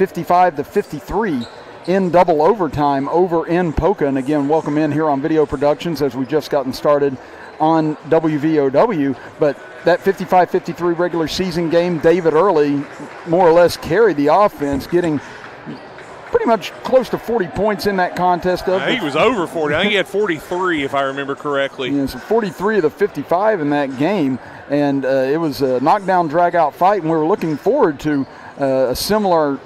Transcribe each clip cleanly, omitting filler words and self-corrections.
55-53 in double overtime over in Poca. And again, welcome in here on Video Productions as we just gotten started on WVOW. But that 55-53 regular season game, David Early more or less carried the offense, getting pretty much close to 40 points in that contest. I think he was over 40. I think he had 43, if I remember correctly. Yeah, so 43 of the 55 in that game, and it was a knockdown, drag-out fight, and we were looking forward to a similar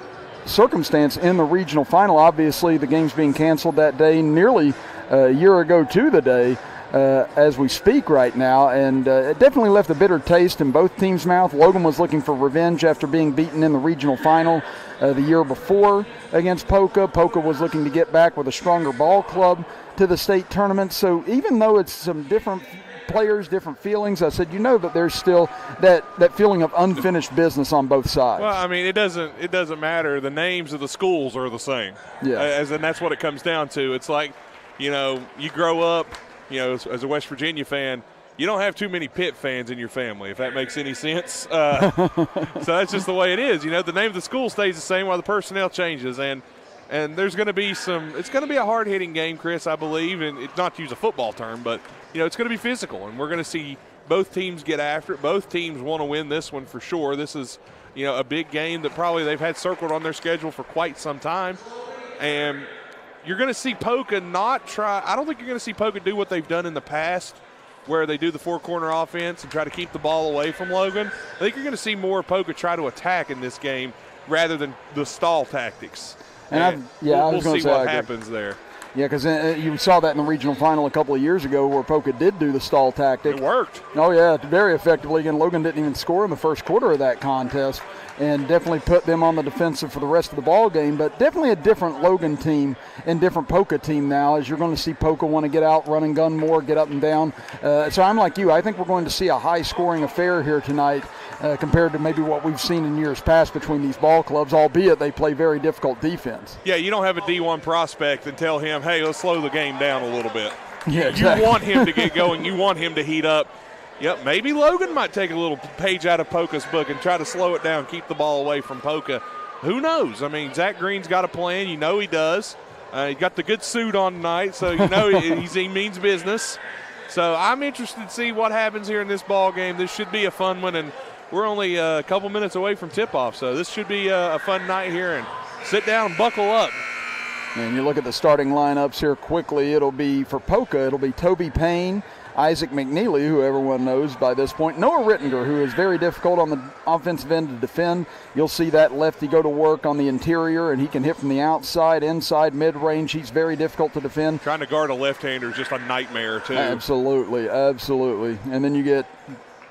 circumstance in the regional final. Obviously, the game's being canceled that day, nearly a year ago to the day, as we speak right now, and it definitely left a bitter taste in both teams' mouth. Logan was looking for revenge after being beaten in the regional final the year before against Poca. Poca was looking to get back with a stronger ball club to the state tournament. So even though it's some different players, different feelings, I said, you know that there's still that feeling of unfinished business on both sides. Well, I mean, it doesn't matter. The names of the schools are the same. Yeah. And that's what it comes down to. It's like, you grow up, as a West Virginia fan, you don't have too many Pitt fans in your family, if that makes any sense. So that's just the way it is. The name of the school stays the same while the personnel changes. And there's going to be it's going to be a hard-hitting game, Chris, I believe. And it's not to use a football term, but, it's going to be physical. And we're going to see both teams get after it. Both teams want to win this one for sure. This is, a big game that probably they've had circled on their schedule for quite some time. And you're going to see Poca I don't think you're going to see Poca do what they've done in the past, where they do the four-corner offense and try to keep the ball away from Logan. I think you're going to see more Poca try to attack in this game rather than the stall tactics. And we'll see what happens there. Yeah, because you saw that in the regional final a couple of years ago where Poca did do the stall tactic. It worked. Oh, yeah, very effectively. Again, Logan didn't even score in the first quarter of that contest and definitely put them on the defensive for the rest of the ball game. But definitely a different Logan team and different Poca team now, as you're going to see Poca want to get out, run and gun more, get up and down. So I'm like you. I think we're going to see a high-scoring affair here tonight compared to maybe what we've seen in years past between these ball clubs, albeit they play very difficult defense. Yeah, you don't have a D1 prospect and tell him, hey, let's slow the game down a little bit. Yeah, exactly. You want him to get going. You want him to heat up. Yep, maybe Logan might take a little page out of Poca's book and try to slow it down, keep the ball away from Poca. Who knows? I mean, Zach Green's got a plan. You know he does. He got the good suit on tonight, so you know he means business. So I'm interested to see what happens here in this ball game. This should be a fun one, and we're only a couple minutes away from tip-off, so this should be a fun night here. And sit down and buckle up. And you look at the starting lineups here quickly. It'll be for Poca. It'll be Toby Payne, Isaac McNeely, who everyone knows by this point. Noah Rittinger, who is very difficult on the offensive end to defend. You'll see that lefty go to work on the interior, and he can hit from the outside, inside, mid-range. He's very difficult to defend. Trying to guard a left-hander is just a nightmare, too. Absolutely, absolutely. And then you get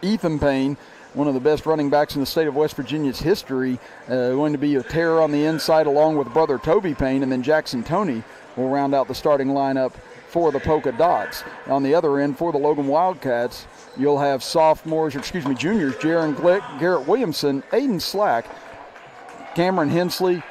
Ethan Payne, one of the best running backs in the state of West Virginia's history, going to be a terror on the inside along with brother Toby Payne, and then Jackson Toney will round out the starting lineup for the Poca Dots. On the other end, for the Logan Wildcats, you'll have juniors, Jaron Glick, Garrett Williamson, Aiden Slack, Cameron Hensley,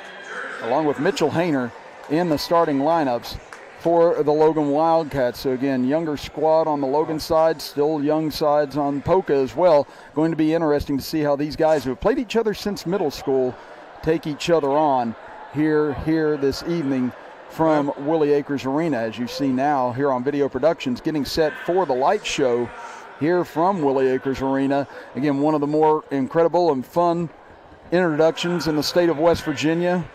along with Mitchell Hayner in the starting lineups for the Logan Wildcats. So again, younger squad on the Logan side, still young sides on Poca as well. Going to be interesting to see how these guys who have played each other since middle school take each other on here this evening from Willie Acres Arena, as you see now here on Video Productions, getting set for the light show here from Willie Acres Arena. Again, one of the more incredible and fun introductions in the state of West Virginia.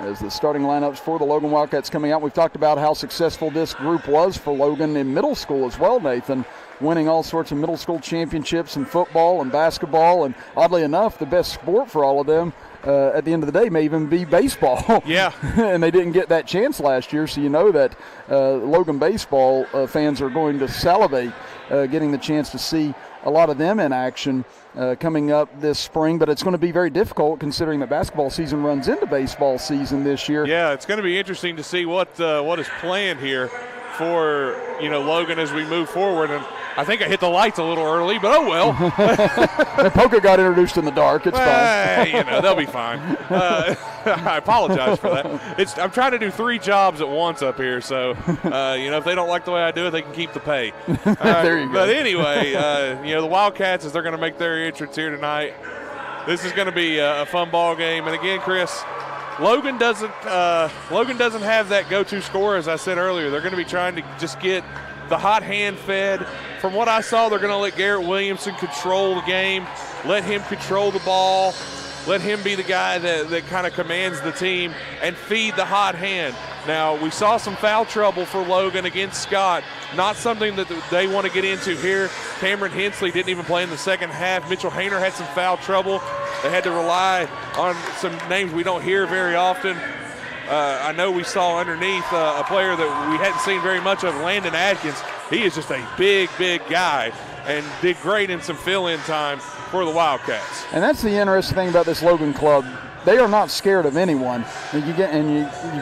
As the starting lineups for the Logan Wildcats coming out, we've talked about how successful this group was for Logan in middle school as well, Nathan, winning all sorts of middle school championships in football and basketball, and oddly enough, the best sport for all of them at the end of the day may even be baseball. Yeah. And they didn't get that chance last year, so you know that Logan baseball fans are going to salivate getting the chance to see a lot of them in action coming up this spring, but it's going to be very difficult considering that basketball season runs into baseball season this year. Yeah, it's going to be interesting to see what is planned here for Logan as we move forward. And I think I hit the lights a little early, but oh well. Poca got introduced in the dark. It's fine. They'll be fine. I apologize for that. I'm trying to do 3 jobs at once up here, so if they don't like the way I do it, they can keep the pay. There you go. But anyway, the Wildcats, as they're going to make their entrance here tonight, This is going to be a fun ball game. And again, Chris, Logan doesn't have that go-to scorer, as I said earlier. They're going to be trying to just get the hot hand fed. From what I saw, they're going to let Garrett Williamson control the game, let him control the ball, let him be the guy that kind of commands the team and feed the hot hand. Now, we saw some foul trouble for Logan against Scott. Not something that they want to get into here. Cameron Hensley didn't even play in the second half. Mitchell Hayner had some foul trouble. They had to rely on some names we don't hear very often. I know we saw underneath a player that we hadn't seen very much of, Landon Atkins. He is just a big, big guy and did great in some fill-in time for the Wildcats. And that's the interesting thing about this Logan club. They are not scared of anyone. You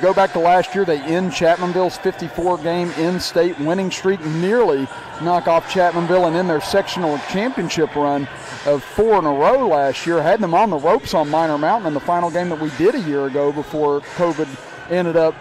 go back to last year, they end Chapmanville's 54-game in-state winning streak, nearly knock off Chapmanville, and in their sectional championship run of 4 in a row last year, had them on the ropes on Minor Mountain in the final game that we did a year ago before COVID ended up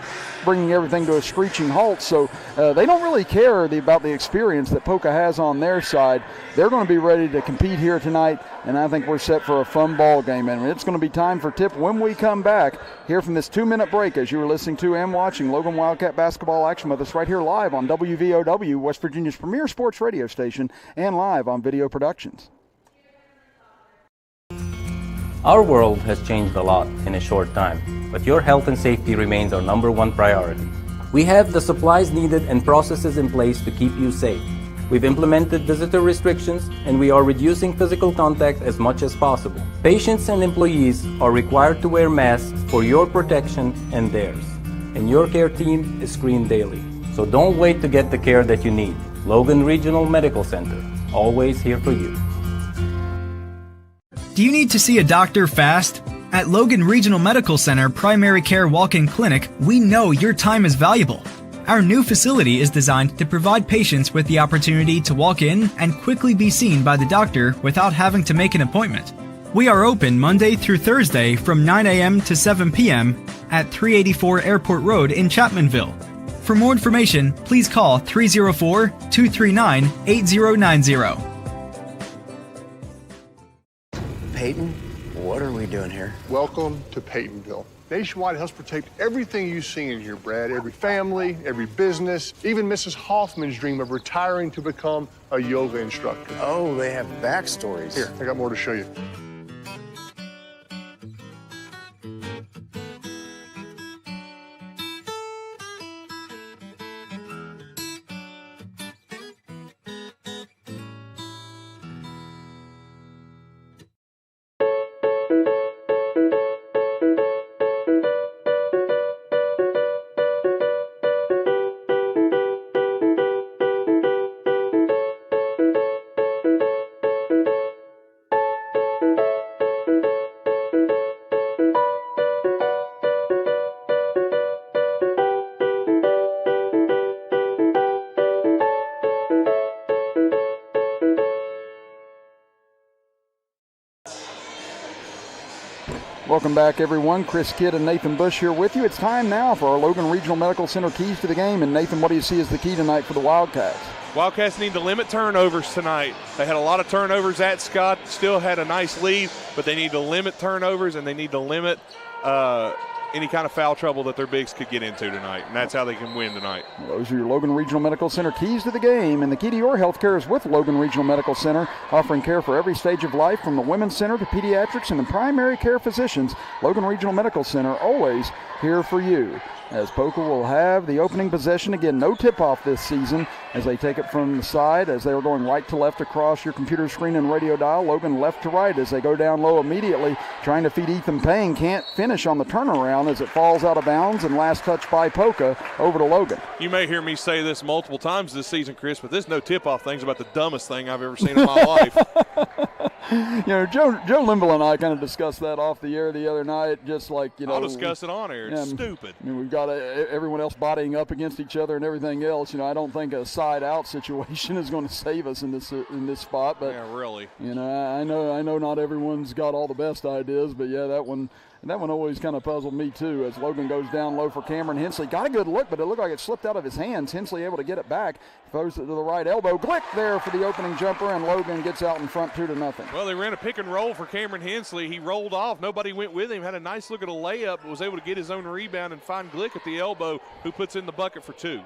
bringing everything to a screeching halt. So they don't really care about the experience that Poca has on their side. They're going to be ready to compete here tonight, and I think we're set for a fun ball game. And it's going to be time for tip when we come back here from this 2-minute break, as you were listening to and watching Logan Wildcat basketball action with us right here live on WVOW, West Virginia's premier sports radio station, and live on Video Productions. Our world has changed a lot in a short time, but your health and safety remains our #1 priority. We have the supplies needed and processes in place to keep you safe. We've implemented visitor restrictions, and we are reducing physical contact as much as possible. Patients and employees are required to wear masks for your protection and theirs, and your care team is screened daily. So don't wait to get the care that you need. Logan Regional Medical Center, always here for you. Do you need to see a doctor fast? At Logan Regional Medical Center Primary Care Walk-In Clinic, we know your time is valuable. Our new facility is designed to provide patients with the opportunity to walk in and quickly be seen by the doctor without having to make an appointment. We are open Monday through Thursday from 9 a.m. to 7 p.m. at 384 Airport Road in Chapmanville. For more information, please call 304-239-8090. Peyton, what are we doing here? Welcome to Peytonville. Nationwide helps protect everything you see in here, Brad. Every family, every business, even Mrs. Hoffman's dream of retiring to become a yoga instructor. Oh, they have backstories. Here, I got more to show you. Welcome back, everyone. Chris Kidd and Nathan Bush here with you. It's time now for our Logan Regional Medical Center keys to the game. And Nathan, what do you see as the key tonight for the Wildcats? Wildcats need to limit turnovers tonight. They had a lot of turnovers at Scott, still had a nice lead, but they need to limit turnovers and they need to limit any kind of foul trouble that their bigs could get into tonight, and that's how they can win tonight. Those are your Logan Regional Medical Center keys to the game, and the key to your health care is with Logan Regional Medical Center, offering care for every stage of life from the Women's Center to pediatrics and the primary care physicians. Logan Regional Medical Center, always here for you. As Poca will have the opening possession. Again, no tip-off this season as they take it from the side as they are going right to left across your computer screen and radio dial. Logan left to right as they go down low immediately, trying to feed Ethan Payne. Can't finish on the turnaround as it falls out of bounds, and last touch by Poca over to Logan. You may hear me say this multiple times this season, Chris, but this no tip-off thing's about the dumbest thing I've ever seen in my life. You know, Joe Limble and I kind of discussed that off the air the other night, just like, you know. I'll discuss it on air. It's stupid. I mean, we've got everyone else bodying up against each other and everything else. You know, I don't think a side-out situation is going to save us in this spot. But yeah, really. You know, I know not everyone's got all the best ideas, but yeah, that one always kind of puzzled me too. As Logan goes down low for Cameron Hensley, got a good look, but it looked like it slipped out of his hands. Hensley able to get it back, throws it to the right elbow. Glick there for the opening jumper, and Logan gets out in front 2-0. Well, they ran a pick and roll for Cameron Hensley. He rolled off. Nobody went with him. Had a nice look at a layup, but was able to get his own rebound and find Glick at the elbow, who puts in the bucket for 2.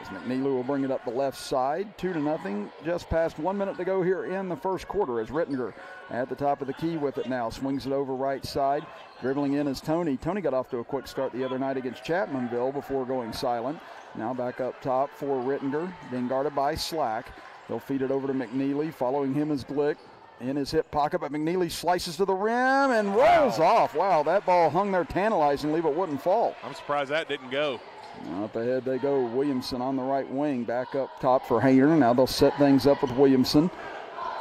As McNeely will bring it up the left side, 2-0. Just past 1 minute to go here in the first quarter as Rittinger at the top of the key with it now. Swings it over right side. Dribbling in is Tony. Tony got off to a quick start the other night against Chapmanville before going silent. Now back up top for Rittinger, being guarded by Slack. They'll feed it over to McNeely. Following him is Glick in his hip pocket, but McNeely slices to the rim and rolls off. Wow, that ball hung there tantalizingly, but wouldn't fall. I'm surprised that didn't go. Up ahead they go. Williamson on the right wing. Back up top for Hayner. Now they'll set things up with Williamson.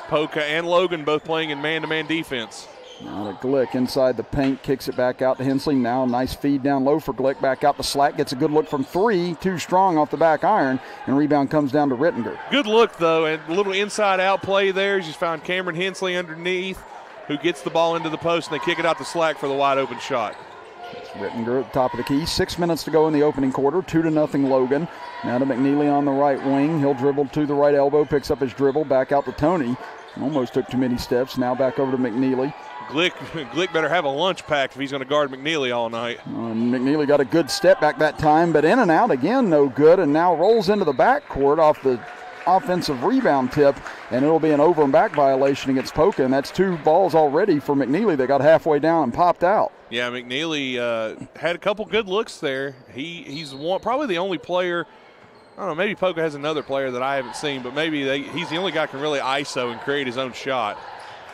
Poca and Logan both playing in man-to-man defense. Now to Glick inside the paint. Kicks it back out to Hensley. Now nice feed down low for Glick. Back out to Slack. Gets a good look from 3. Too strong off the back iron. And rebound comes down to Rittinger. Good look, though, and a little inside-out play there. Just found Cameron Hensley underneath, who gets the ball into the post, and they kick it out to Slack for the wide-open shot. Rittinger at the top of the key. 6 minutes to go in the opening quarter. 2-0 Logan. Now to McNeely on the right wing. He'll dribble to the right elbow. Picks up his dribble. Back out to Tony. Almost took too many steps. Now back over to McNeely. Glick better have a lunch packed if he's going to guard McNeely all night. McNeely got a good step back that time, but in and out again, no good. And now rolls into the backcourt off the offensive rebound tip, and it'll be an over and back violation against Poca, and that's 2 balls already for McNeely. They got halfway down and popped out. Yeah, McNeely had a couple good looks there. He's probably the only player. I don't know, maybe Poca has another player that I haven't seen, but maybe he's the only guy who can really ISO and create his own shot.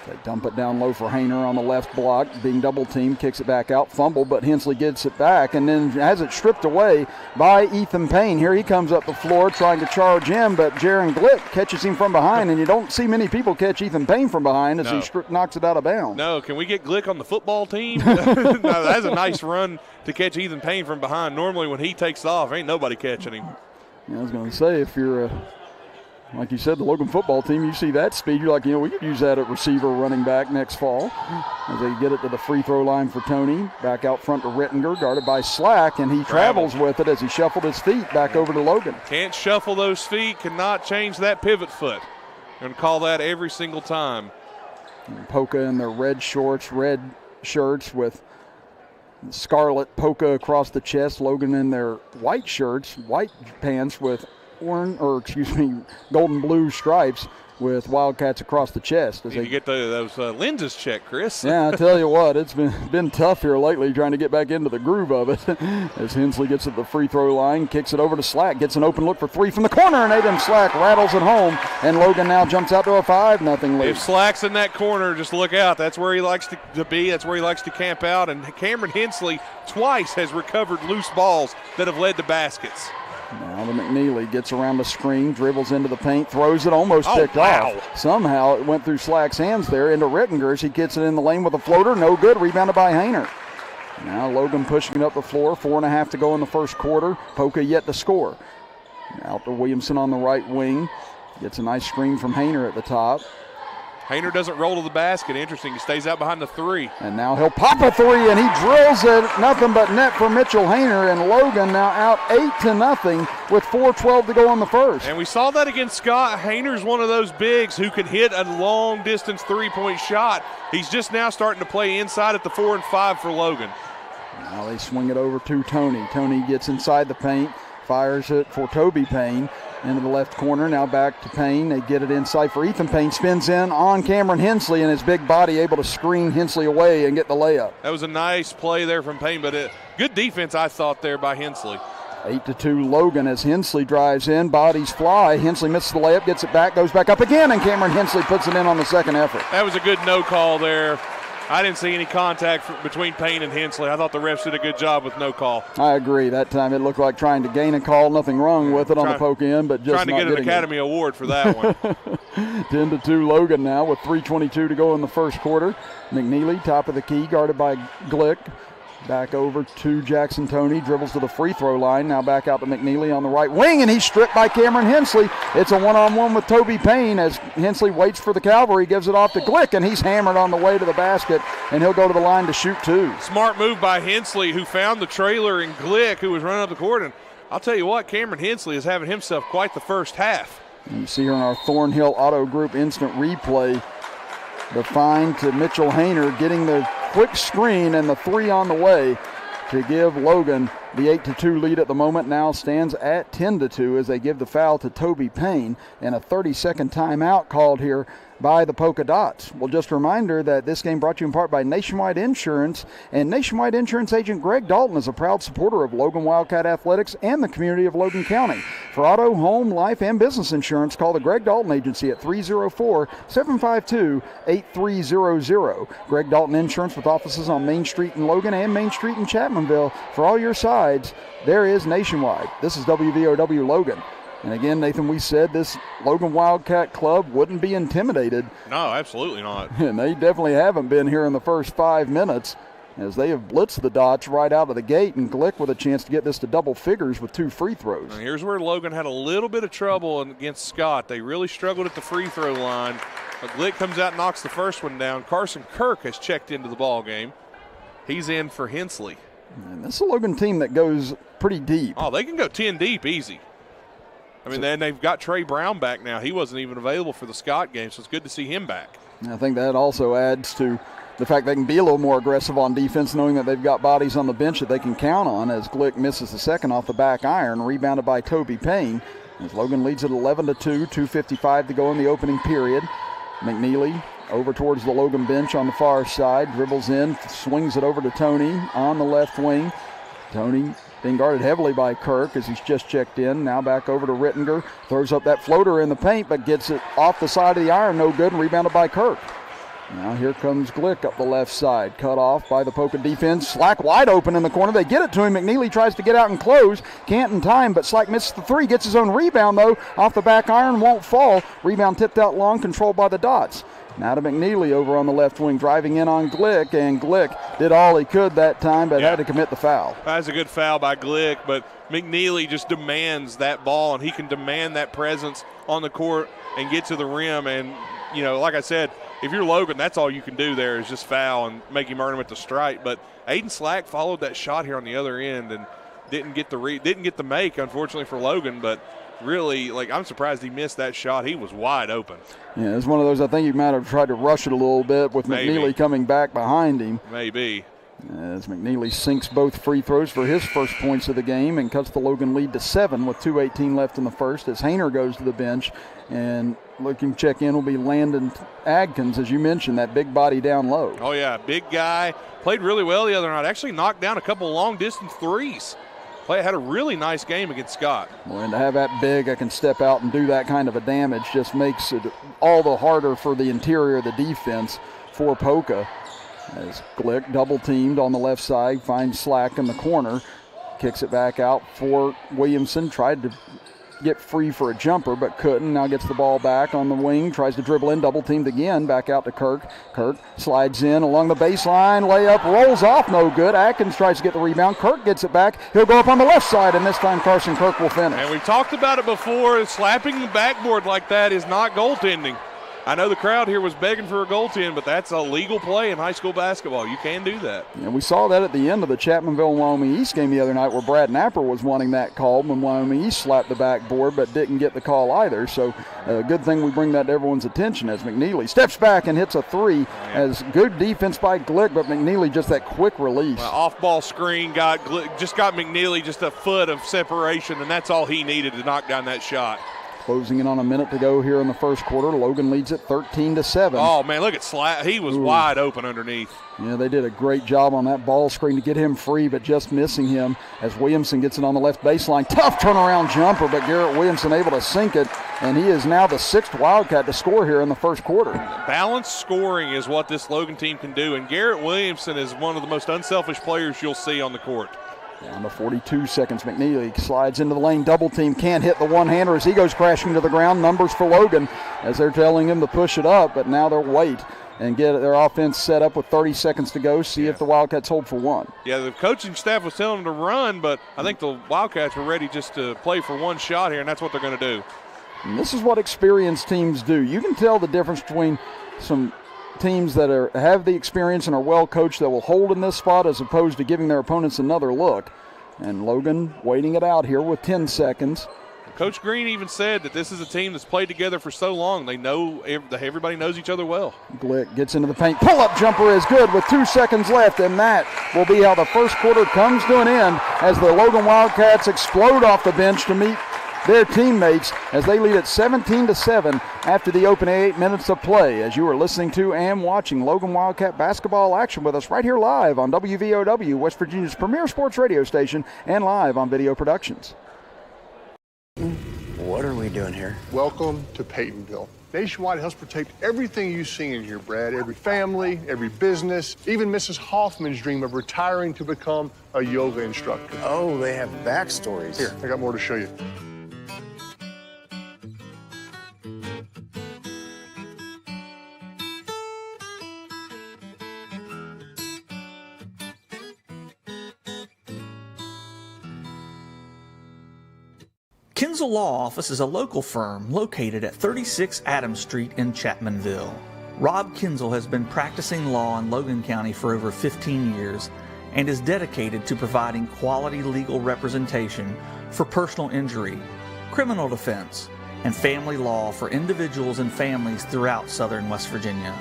They dump it down low for Hayner on the left block, being double teamed, kicks it back out, fumble, but Hensley gets it back and then has it stripped away by Ethan Payne. Here he comes up the floor trying to charge him, but Jaron Glick catches him from behind, and you don't see many people catch Ethan Payne from behind as he knocks it out of bounds. No, can we get Glick on the football team? No, that's a nice run to catch Ethan Payne from behind. Normally when he takes off, ain't nobody catching him. Yeah, I was going to say, if you're like you said, the Logan football team, you see that speed, you're like, we could use that at receiver running back next fall. As they get it to the free throw line for Tony. Back out front to Rittinger, guarded by Slack, and he travels with it as he shuffled his feet back over to Logan. Can't shuffle those feet, cannot change that pivot foot. Going to call that every single time. And Poca in their red shorts, red shirts with scarlet Poca across the chest. Logan in their white shirts, white pants with golden blue stripes with Wildcats across the chest. You get those lenses checked, Chris. Yeah, I tell you what, it's been tough here lately trying to get back into the groove of it. As Hensley gets at the free throw line, kicks it over to Slack, gets an open look for 3 from the corner, and Adam Slack rattles it home, and Logan now jumps out to a 5-0 lead. If Slack's in that corner, just look out. That's where he likes to be. That's where he likes to camp out, and Cameron Hensley twice has recovered loose balls that have led to baskets. Now the McNeely gets around the screen, dribbles into the paint, throws it, almost picked off. Somehow it went through Slack's hands there into Rittinger as he gets it in the lane with a floater. No good, rebounded by Hayner. Now Logan pushing it up the floor, 4.5 to go in the first quarter. Poca yet to score. Out to Williamson on the right wing. Gets a nice screen from Hayner at the top. Hayner doesn't roll to the basket. Interesting. He stays out behind the 3. And now he'll pop a 3, and he drills it. Nothing but net for Mitchell Hayner, and Logan now out 8-0 with 4:12 to go in the first. And we saw that against Scott. Hayner's one of those bigs who can hit a long-distance three-point shot. He's just now starting to play inside at the 4 and 5 for Logan. Now they swing it over to Tony. Tony gets inside the paint, fires it for Toby Payne. Into the left corner, now back to Payne. They get it inside for Ethan Payne. Spins in on Cameron Hensley, and his big body able to screen Hensley away and get the layup. That was a nice play there from Payne, but good defense, I thought, there by Hensley. 8-2 Logan as Hensley drives in. Bodies fly. Hensley misses the layup, gets it back, goes back up again, and Cameron Hensley puts it in on the second effort. That was a good no call there. I didn't see any contact between Payne and Hensley. I thought the refs did a good job with no call. I agree. That time it looked like trying to gain a call. Nothing wrong with it on the poke end, but just trying to get an Academy Award for that one. 10-2 Logan now with 3:22 to go in the first quarter. McNeely, top of the key, guarded by Glick. Back over to Jackson Tony, dribbles to the free throw line. Now back out to McNeely on the right wing, and he's stripped by Cameron Hensley. It's a one-on-one with Toby Payne as Hensley waits for the Cavalry, gives it off to Glick, and he's hammered on the way to the basket, and he'll go to the line to shoot 2. Smart move by Hensley, who found the trailer in Glick, who was running up the court. And I'll tell you what, Cameron Hensley is having himself quite the first half. And you see here in our Thornhill Auto Group instant replay, The find to Mitchell Hayner, getting the quick screen and the 3 on the way to give Logan the 8-2 lead at the moment. Now stands at 10-2 as they give the foul to Toby Payne, and a 30-second timeout called here by the Polka Dots. Well, just a reminder that this game brought to you in part by Nationwide Insurance, and Nationwide Insurance agent Greg Dalton is a proud supporter of Logan Wildcat Athletics and the community of Logan County. For auto, home, life, and business insurance, call the Greg Dalton Agency at 304-752-8300. Greg Dalton Insurance, with offices on Main Street in Logan and Main Street in Chapmanville. For all your sides, there is Nationwide. This is WVOW Logan. And again, Nathan, we said this Logan Wildcat club wouldn't be intimidated. No, absolutely not. And they definitely haven't been here in the first 5 minutes, as they have blitzed the Dots right out of the gate, and Glick with a chance to get this to double figures with 2 free throws. And here's where Logan had a little bit of trouble against Scott. They really struggled at the free throw line. But Glick comes out and knocks the first one down. Carson Kirk has checked into the ball game. He's in for Hensley. And this is a Logan team that goes pretty deep. Oh, they can go 10 deep easy. I mean, then they've got Trey Brown back now. He wasn't even available for the Scott game, so it's good to see him back. I think that also adds to the fact they can be a little more aggressive on defense, knowing that they've got bodies on the bench that they can count on, as Glick misses the second off the back iron, rebounded by Toby Payne. As Logan leads at 11-2, 2:55 to go in the opening period. McNeely over towards the Logan bench on the far side, dribbles in, swings it over to Tony on the left wing. Tony being guarded heavily by Kirk as he's just checked in. Now back over to Rittinger. Throws up that floater in the paint, but gets it off the side of the iron. No good, and rebounded by Kirk. Now here comes Glick up the left side. Cut off by the Poca defense. Slack wide open in the corner. They get it to him. McNeely tries to get out and close. Can't in time, but Slack misses the 3. Gets his own rebound, though. Off the back iron, won't fall. Rebound tipped out long, controlled by the Dots. Now to McNeely over on the left wing, driving in on Glick, and Glick did all he could that time, but had to commit the foul. That's a good foul by Glick, but McNeely just demands that ball, and he can demand that presence on the court and get to the rim. And, you know, like I said, if you're Logan, that's all you can do there is just foul and make him earn him at the stripe. But Aiden Slack followed that shot here on the other end and didn't get the make, unfortunately, for Logan, but really, like, I'm surprised he missed that shot. He was wide open. Yeah, it's one of those, I think he might have tried to rush it a little bit with McNeely coming back behind him. Maybe. As McNeely sinks both free throws for his first points of the game and cuts the Logan lead to 7 with 2:18 left in the first, as Hayner goes to the bench. And looking check in will be Landon Adkins, as you mentioned, that big body down low. Oh, yeah, big guy. Played really well the other night. Actually knocked down a couple long-distance threes. Had a really nice game against Scott. Well, and to have that big, I can step out and do that kind of a damage just makes it all the harder for the interior of the defense for Poca. As Glick double-teamed on the left side, finds Slack in the corner, kicks it back out for Williamson, tried to get free for a jumper but couldn't. Now gets the ball back on the wing, tries to dribble in, double-teamed again, back out to Kirk. Kirk slides in along the baseline, layup, rolls off, no good. Atkins tries to get the rebound. Kirk gets it back. He'll go up on the left side, and this time Carson Kirk will finish. And we talked about it before. Slapping the backboard like that is not goaltending. I know the crowd here was begging for a goaltend, but that's a legal play in high school basketball. You can do that. And we saw that at the end of the Chapmanville and Wyoming East game the other night, where Brad Napper was wanting that call when Wyoming East slapped the backboard but didn't get the call either. So a good thing we bring that to everyone's attention, as McNeely steps back and hits a 3. As good defense by Glick, but McNeely just that quick release. Well, off-ball screen got McNeely just a foot of separation, and that's all he needed to knock down that shot. Closing in on a minute to go here in the first quarter. Logan leads it 13-7. Oh, man, look at Slack. He was wide open underneath. Yeah, they did a great job on that ball screen to get him free, but just missing him as Williamson gets it on the left baseline. Tough turnaround jumper, but Garrett Williamson able to sink it, and he is now the 6th Wildcat to score here in the first quarter. Balanced scoring is what this Logan team can do, and Garrett Williamson is one of the most unselfish players you'll see on the court. Down to 42 seconds. McNeely slides into the lane. Double team. Can't hit the one-hander as he goes crashing to the ground. Numbers for Logan as they're telling him to push it up, but now they'll wait and get their offense set up with 30 seconds to go, see if the Wildcats hold for 1. Yeah, the coaching staff was telling them to run, but I think the Wildcats were ready just to play for one shot here, and that's what they're going to do. And this is what experienced teams do. You can tell the difference between some teams that have the experience and are well coached that will hold in this spot as opposed to giving their opponents another look. And Logan waiting it out here with 10 seconds. Coach Green even said that this is a team that's played together for so long. They know everybody knows each other well. Glick gets into the paint. Pull-up jumper is good with 2 seconds left, and that will be how the first quarter comes to an end as the Logan Wildcats explode off the bench to meet their teammates as they lead at 17-7 after the opening 8 minutes of play. As you are listening to and watching Logan Wildcat basketball action with us right here live on WVOW, West Virginia's premier sports radio station, and live on Video Productions. What are we doing here? Welcome to Peytonville. Nationwide helps protect everything you see in here, Brad. Every family, every business, even Mrs. Hoffman's dream of retiring to become a yoga instructor. Oh, they have backstories. Here, I got more to show you. Kinzel Law Office is a local firm located at 36 Adams Street in Chapmanville. Rob Kinzel has been practicing law in Logan County for over 15 years and is dedicated to providing quality legal representation for personal injury, criminal defense, and family law for individuals and families throughout southern West Virginia.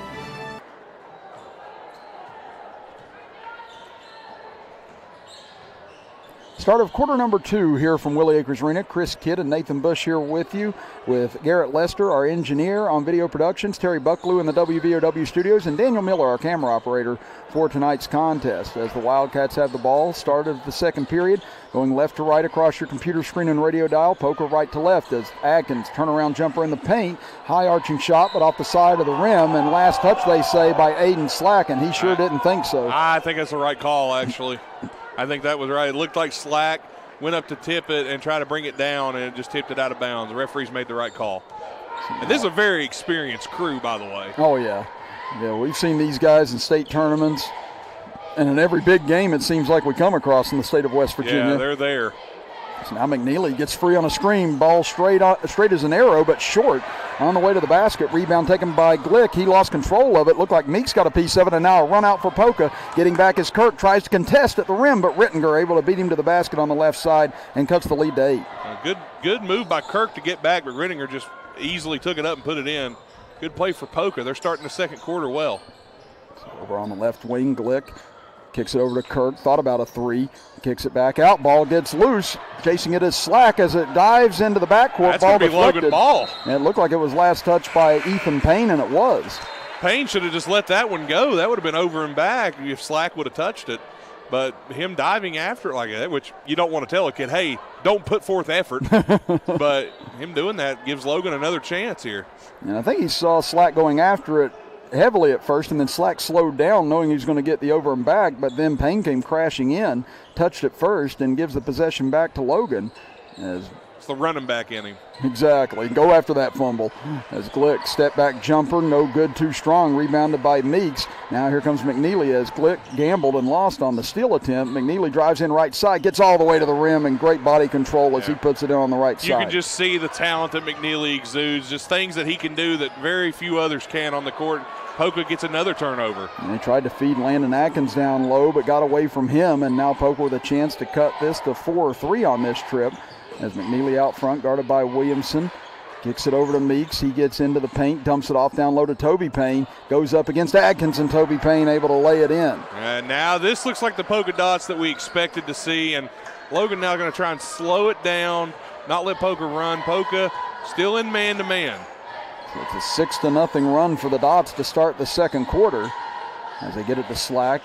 Start of quarter number 2 here from Willie Acres Arena. Chris Kidd and Nathan Bush here with you, with Garrett Lester, our engineer on Video Productions, Terry Bucklew in the WVOW studios, and Daniel Miller, our camera operator for tonight's contest. As the Wildcats have the ball, start of the second period, going left to right across your computer screen and radio dial, Poca right to left as Adkins turnaround jumper in the paint, high arching shot but off the side of the rim, and last touch they say by Aiden Slack, and he sure didn't think so. I think that's the right call, actually. I think that was right. It looked like Slack went up to tip it and try to bring it down, and it just tipped it out of bounds. The referees made the right call. And this is a very experienced crew, by the way. Oh, yeah. Yeah, we've seen these guys in state tournaments, and in every big game it seems like we come across in the state of West Virginia. Yeah, they're there. So now McNeely gets free on a screen. Ball straight as an arrow, but short on the way to the basket. Rebound taken by Glick. He lost control of it. Looked like Meeks got a piece of it, and now a run out for Poca. Getting back as Kirk tries to contest at the rim, but Rittinger able to beat him to the basket on the left side and cuts the lead to 8. Good move by Kirk to get back, but Rittinger just easily took it up and put it in. Good play for Poca. They're starting the second quarter well. So over on the left wing, Glick kicks it over to Kirk. Thought about a 3. Kicks it back out. Ball gets loose. Chasing it is Slack as it dives into the backcourt. That's ball going to be Logan Ball. And it looked like it was last touched by Ethan Payne, and it was. Payne should have just let that one go. That would have been over and back if Slack would have touched it. But him diving after it like that, which you don't want to tell a kid, hey, don't put forth effort. But him doing that gives Logan another chance here. And I think he saw Slack going after it heavily at first, and then Slack slowed down knowing he was going to get the over and back, but then Payne came crashing in, touched it first, and gives the possession back to Logan. It's the running back inning. Exactly. Go after that fumble. As Glick, step back jumper, no good, too strong, rebounded by Meeks. Now here comes McNeely as Glick gambled and lost on the steal attempt. McNeely drives in right side, gets all the way to the rim, and great body control as he puts it in on the right side. You can just see the talent that McNeely exudes, just things that he can do that very few others can on the court. Poca gets another turnover. And they tried to feed Landon Atkins down low, but got away from him, and now Poca with a chance to cut this to 4 or 3 on this trip. As McNeely out front, guarded by Williamson. Kicks it over to Meeks. He gets into the paint, dumps it off down low to Toby Payne. Goes up against Atkins, and Toby Payne able to lay it in. And now this looks like the polka dots that we expected to see, and Logan now going to try and slow it down, not let Poca run. Poca still in man-to-man. So it's a 6-0 run for the Dots to start the second quarter as they get it to Slack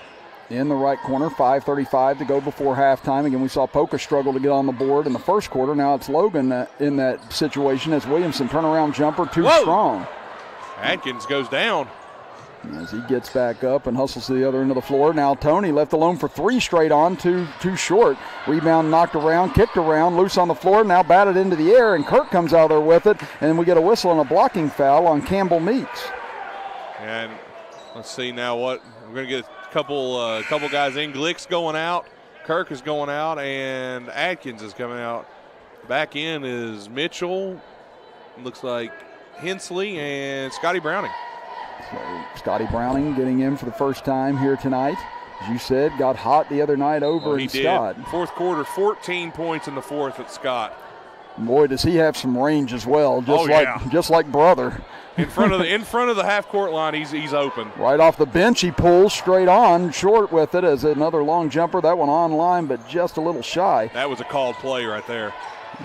in the right corner. 5:35 to go before halftime. Again, we saw Poca struggle to get on the board in the first quarter. Now it's Logan in that situation as Williamson turnaround jumper too strong. Atkins goes down. As he gets back up and hustles to the other end of the floor. Now Tony left alone for 3 straight on, too short. Rebound knocked around, kicked around, loose on the floor, now batted into the air, and Kirk comes out there with it, and we get a whistle and a blocking foul on Campbell Meeks. And let's see now what we're going to get a couple guys in. Glick's going out, Kirk is going out, and Atkins is coming out. Back in is Mitchell, looks like Hensley, and Scotty Browning. So Scotty Browning getting in for the first time here tonight. As you said, got hot the other night over in Scott. Fourth quarter, 14 points in the fourth at Scott. Boy, does he have some range as well, yeah. just like brother. In front of the half court line, he's open. Right off the bench, he pulls straight on, short with it as another long jumper. That one on line, but just a little shy. That was a called play right there.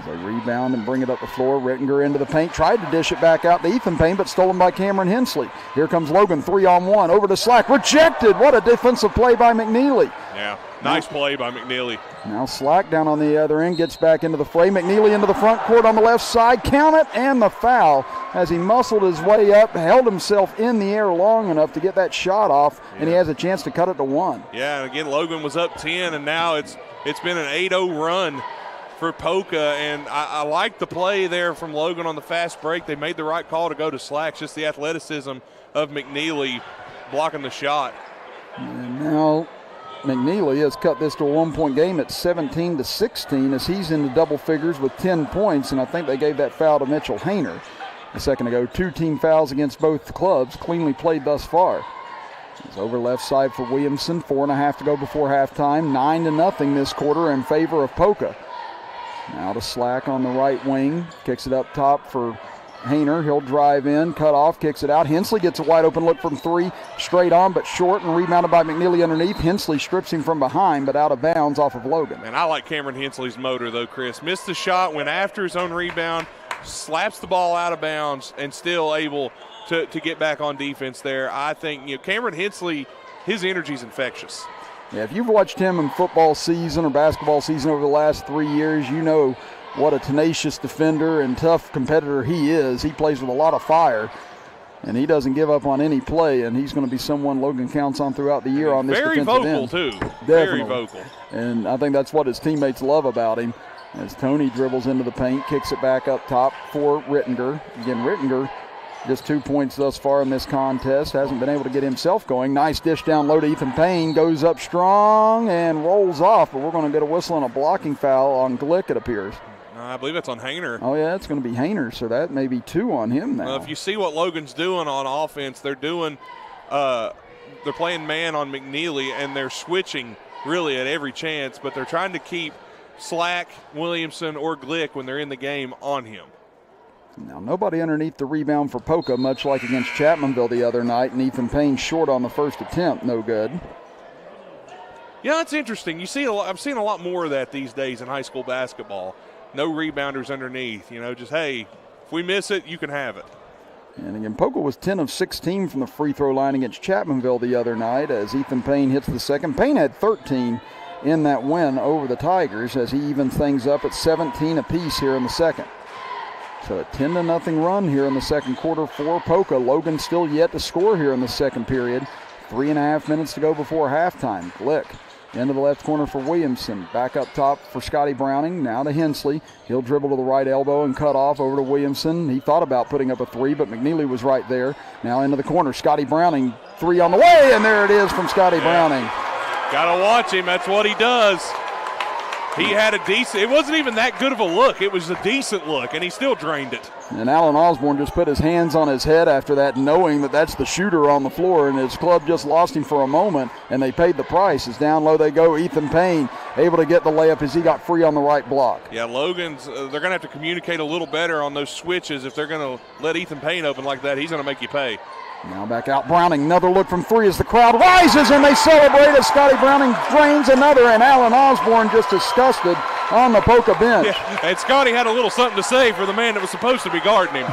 They rebound and bring it up the floor. Rittinger into the paint, tried to dish it back out to Ethan Payne, but stolen by Cameron Hensley. Here comes Logan, 3-on-1, over to Slack, rejected. What a defensive play by McNeely. Yeah, nice play by McNeely. Now Slack down on the other end, gets back into the fray. McNeely into the front court on the left side. Count it, and the foul as he muscled his way up, held himself in the air long enough to get that shot off, and he has a chance to cut it to 1. Yeah, and again, Logan was up 10, and now it's been an 8-0 run for Poca, and I like the play there from Logan on the fast break. They made the right call to go to Slack, just the athleticism of McNeely blocking the shot. And now McNeely has cut this to a 1-point game at 17-16 as he's into double figures with 10 points, and I think they gave that foul to Mitchell Hayner a second ago. 2 team fouls against both clubs, cleanly played thus far. It's over left side for Williamson, 4.5 to go before halftime, 9-0 this quarter in favor of Poca. Now to Slack on the right wing, kicks it up top for Hayner. He'll drive in, cut off, kicks it out. Hensley gets a wide open look from 3, straight on but short, and rebounded by McNeely underneath. Hensley strips him from behind, but out of bounds off of Logan. And I like Cameron Hensley's motor though, Chris. Missed the shot, went after his own rebound, slaps the ball out of bounds, and still able to get back on defense there. I think Cameron Hensley, his energy's infectious. Yeah, if you've watched him in football season or basketball season over the last 3 years, you know what a tenacious defender and tough competitor he is. He plays with a lot of fire, and he doesn't give up on any play, and he's going to be someone Logan counts on throughout the year on this defensive end. Very vocal, too. Definitely. Very vocal. And I think that's what his teammates love about him. As Tony dribbles into the paint, kicks it back up top for Rittinger. Again, Rittinger just 2 points thus far in this contest. Hasn't been able to get himself going. Nice dish down low to Ethan Payne. Goes up strong and rolls off, but we're going to get a whistle and a blocking foul on Glick, it appears. I believe that's on Hayner. Oh, yeah, it's going to be Hayner, so that may be 2 on him now. If you see what Logan's doing on offense, they're playing man on McNeely, and they're switching really at every chance, but they're trying to keep Slack, Williamson, or Glick when they're in the game on him. Now, nobody underneath the rebound for Poca, much like against Chapmanville the other night, and Ethan Payne short on the first attempt, no good. Yeah, that's interesting. I'm seeing a lot more of that these days in high school basketball. No rebounders underneath, just, hey, if we miss it, you can have it. And again, Poca was 10 of 16 from the free throw line against Chapmanville the other night as Ethan Payne hits the second. Payne had 13 in that win over the Tigers as he evens things up at 17 apiece here in the second. So a 10-0 run here in the second quarter for Poca. Logan still yet to score here in the second period. 3.5 minutes to go before halftime. Glick into the left corner for Williamson. Back up top for Scotty Browning. Now to Hensley. He'll dribble to the right elbow and cut off over to Williamson. He thought about putting up a 3, but McNeely was right there. Now into the corner. Scotty Browning, 3 on the way, and there it is from Scotty Browning. Gotta watch him. That's what he does. He had a decent, it wasn't even that good of a look. It was a decent look, and he still drained it. And Alan Osborne just put his hands on his head after that, knowing that that's the shooter on the floor, and his club just lost him for a moment, and they paid the price. As down low they go, Ethan Payne able to get the layup as he got free on the right block. Yeah, Logan's, they're going to have to communicate a little better on those switches. If they're going to let Ethan Payne open like that, he's going to make you pay. Now back out Browning, another look from 3 as the crowd rises and they celebrate as Scotty Browning drains another, and Alan Osborne just disgusted on the Poca bench. Yeah, and Scotty had a little something to say for the man that was supposed to be guarding him.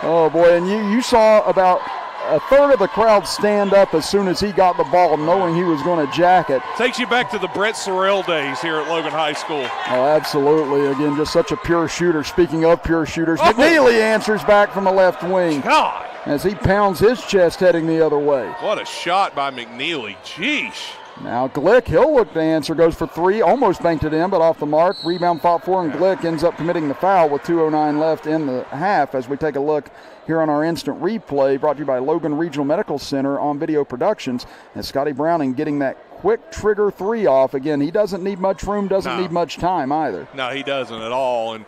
Oh boy, and you saw about a third of the crowd stand up as soon as he got the ball, knowing he was going to jack it. Takes you back to the Brett Sorrell days here at Logan High School. Oh, absolutely. Again, just such a pure shooter. Speaking of pure shooters, McNeely answers back from the left wing. God! As he pounds his chest heading the other way. What a shot by McNeely. Jeesh. Now Glick, he'll look to answer, goes for 3, almost banked it in, but off the mark. Rebound fought for, and Glick ends up committing the foul with 2:09 left in the half as we take a look here on our instant replay, brought to you by Logan Regional Medical Center on Video Productions. And Scotty Browning getting that quick trigger 3 off. Again, he doesn't need much room, doesn't need much time either. No, he doesn't at all. And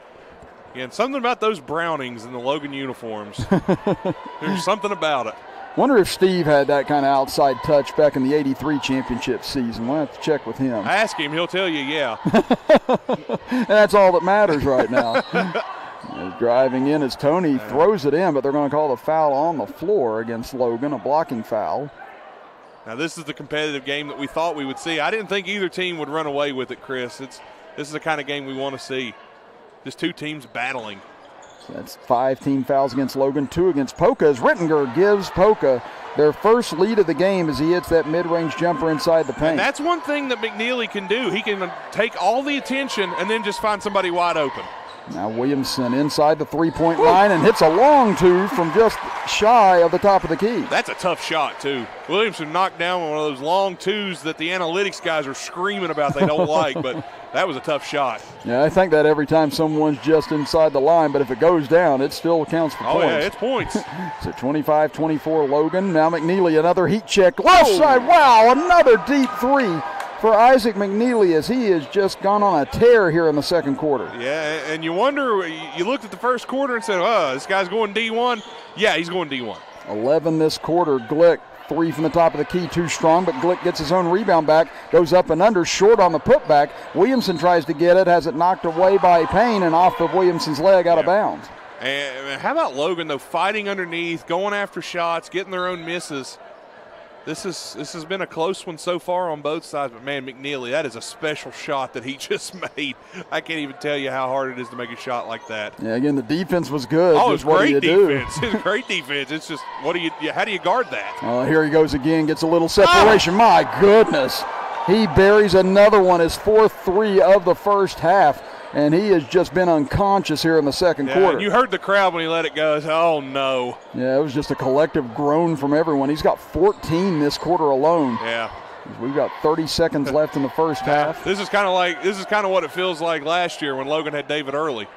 again, something about those Brownings in the Logan uniforms. There's something about it. Wonder if Steve had that kind of outside touch back in the '83 championship season. We'll have to check with him. Ask him; he'll tell you, yeah. And that's all that matters right now. Driving in as Tony throws it in, but they're going to call the foul on the floor against Logan, a blocking foul. Now this is the competitive game that we thought we would see. I didn't think either team would run away with it, Chris. This is the kind of game we want to see. Just two teams battling. So that's 5 team fouls against Logan, 2 against Poca, as Rittinger gives Poca their first lead of the game as he hits that mid-range jumper inside the paint. And that's one thing that McNeely can do. He can take all the attention and then just find somebody wide open. Now Williamson inside the three-point line and hits a long two from just shy of the top of the key. That's a tough shot, too. Williamson knocked down one of those long twos that the analytics guys are screaming about they don't like, but that was a tough shot. Yeah, I think that every time someone's just inside the line, but if it goes down, it still counts for points. Oh, yeah, it's points. So 25-24 Logan. Now McNeely, another heat check. Left side, wow, another deep three for Isaac McNeely as he has just gone on a tear here in the second quarter. Yeah, and you wonder, you looked at the first quarter and said, oh, this guy's going D1. Yeah, he's going D1. 11 this quarter. Glick, 3 from the top of the key, too strong, but Glick gets his own rebound back, goes up and under, short on the putback. Williamson tries to get it, has it knocked away by Payne and off of Williamson's leg out of bounds. And how about Logan, though, fighting underneath, going after shots, getting their own misses. This has been a close one so far on both sides, but, man, McNeely, that is a special shot that he just made. I can't even tell you how hard it is to make a shot like that. Yeah, again, the defense was good. Oh, it's great defense. Do? It's great defense. It's just, how do you guard that? Here he goes again, gets a little separation. My goodness. He buries another one, his 4th 3 of the first half, and he has just been unconscious here in the second quarter. And you heard the crowd when he let it go. It's, oh, no. Yeah, it was just a collective groan from everyone. He's got 14 this quarter alone. Yeah. We've got 30 seconds left in the first half. This is kind of what it feels like last year when Logan had David Early.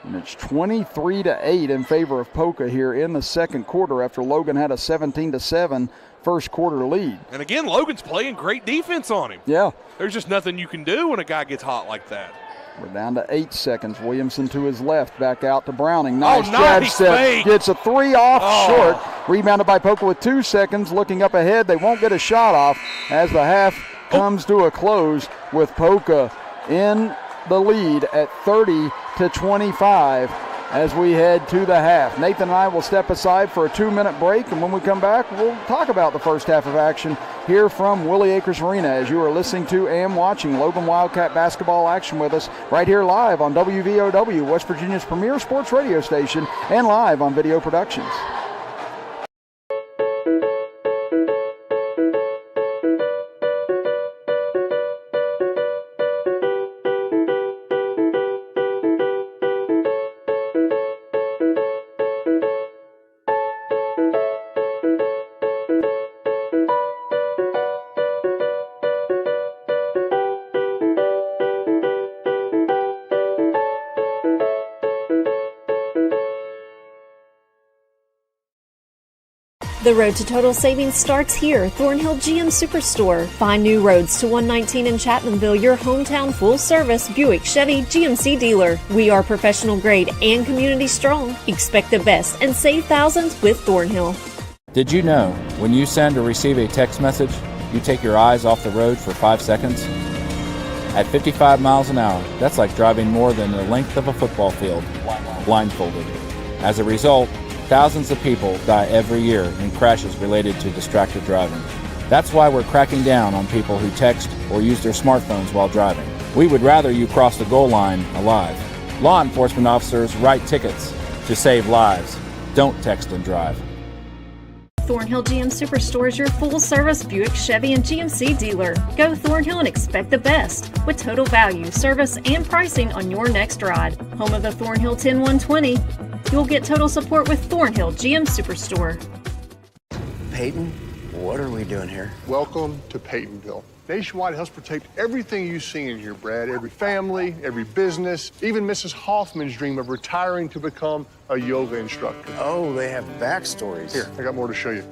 And it's 23-8 in favor of Poca here in the second quarter after Logan had a 17-7 first quarter lead. And again, Logan's playing great defense on him. Yeah. There's just nothing you can do when a guy gets hot like that. We're down to 8 seconds. Williamson to his left, back out to Browning. Nice nice jab step. fake. Gets a 3 off short. Rebounded by Poca with 2 seconds. Looking up ahead, they won't get a shot off as the half comes to a close with Poca in the lead at 30-25 as we head to the half. Nathan and I will step aside for a 2-minute break, and when we come back, we'll talk about the first half of action here from Willie Acres Arena as you are listening to and watching Logan Wildcat basketball action with us right here live on WVOW, West Virginia's premier sports radio station, and live on Video Productions. The road to total savings starts here, Thornhill GM Superstore. Find new roads to 119 in Chapmanville, your hometown full-service Buick Chevy GMC dealer. We are professional grade and community strong. Expect the best and save thousands with Thornhill. Did you know when you send or receive a text message, you take your eyes off the road for 5 seconds? At 55 miles an hour, that's like driving more than the length of a football field, blindfolded. As a result, thousands of people die every year in crashes related to distracted driving. That's why we're cracking down on people who text or use their smartphones while driving. We would rather you cross the goal line alive. Law enforcement officers write tickets to save lives. Don't text and drive. Thornhill GM Superstore is your full-service Buick, Chevy, and GMC dealer. Go Thornhill and expect the best with total value, service, and pricing on your next ride. Home of the Thornhill 10120. You'll get total support with Thornhill GM Superstore. Peyton, what are we doing here? Welcome to Peytonville. Nationwide helps protect everything you see in here, Brad. Every family, every business, even Mrs. Hoffman's dream of retiring to become a yoga instructor. Oh, they have backstories. Here, I got more to show you.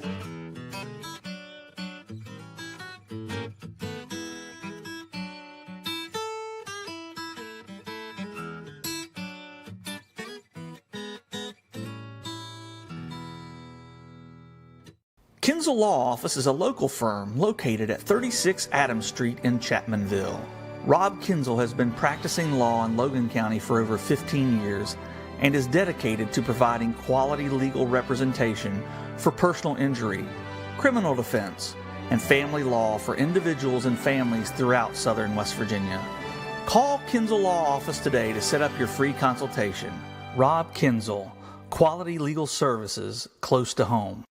Kinzel Law Office is a local firm located at 36 Adams Street in Chapmanville. Rob Kinzel has been practicing law in Logan County for over 15 years and is dedicated to providing quality legal representation for personal injury, criminal defense, and family law for individuals and families throughout southern West Virginia. Call Kinzel Law Office today to set up your free consultation. Rob Kinzel, quality legal services close to home.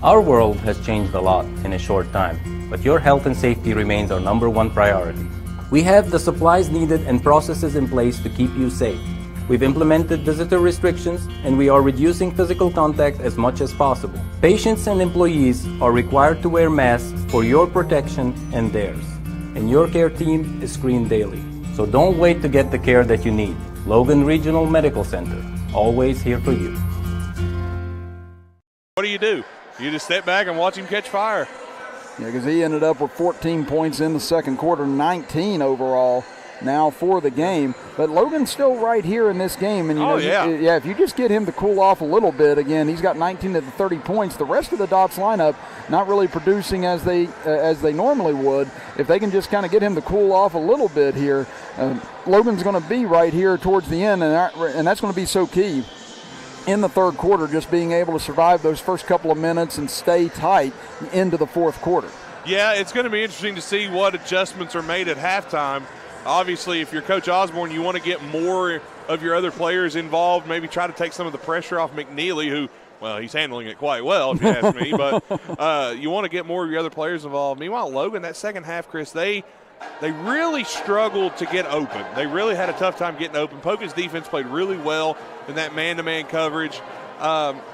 Our world has changed a lot in a short time, but your health and safety remains our number one priority. We have the supplies needed and processes in place to keep you safe. We've implemented visitor restrictions and we are reducing physical contact as much as possible. Patients and employees are required to wear masks for your protection and theirs. And your care team is screened daily. So don't wait to get the care that you need. Logan Regional Medical Center, always here for you. What do? You just step back and watch him catch fire. Yeah, because he ended up with 14 points in the second quarter, 19 overall now for the game. But Logan's still right here in this game. And if you just get him to cool off a little bit, again, he's got 19 of the 30 points. The rest of the Dots lineup not really producing as they normally would. If they can just kind of get him to cool off a little bit here, Logan's going to be right here towards the end, and that's going to be so key in the third quarter, just being able to survive those first couple of minutes and stay tight into the fourth quarter. Yeah, it's going to be interesting to see what adjustments are made at halftime. Obviously, if you're Coach Osborne, you want to get more of your other players involved, maybe try to take some of the pressure off McNeely, who, well, he's handling it quite well, if you ask me, but you want to get more of your other players involved. Meanwhile, Logan, that second half, Chris, they really struggled to get open. They really had a tough time getting open. Poca's defense played really well in that man-to-man coverage.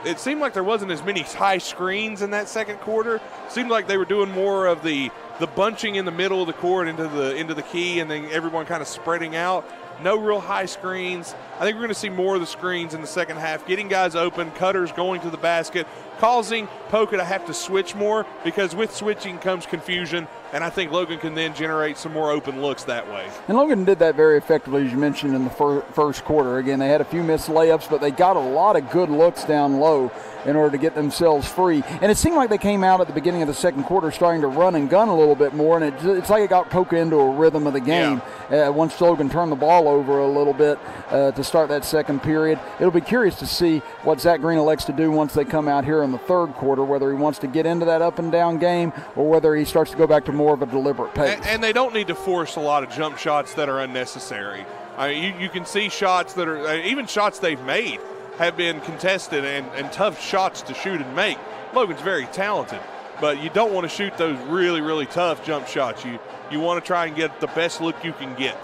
It seemed like there wasn't as many high screens in that second quarter. It seemed like they were doing more of the bunching in the middle of the court into the key, and then everyone kind of spreading out. No real high screens. I think we're going to see more of the screens in the second half, getting guys open, cutters going to the basket, causing Poca to have to switch more, because with switching comes confusion, and I think Logan can then generate some more open looks that way. And Logan did that very effectively, as you mentioned, in the first quarter. Again, they had a few missed layups, but they got a lot of good looks down low in order to get themselves free. And it seemed like they came out at the beginning of the second quarter starting to run and gun a little bit more, and it's like it got Poca into a rhythm of the game. Once Logan turned the ball over a little bit to start that second period. It'll be curious to see what Zach Green elects to do once they come out here in the third quarter, whether he wants to get into that up and down game or whether he starts to go back to more of a deliberate pace. And they don't need to force a lot of jump shots that are unnecessary. I mean, you can see shots that are, even shots they've made have been contested and tough shots to shoot and make. Logan's very talented, but you don't want to shoot those really, really tough jump shots. You want to try and get the best look you can get.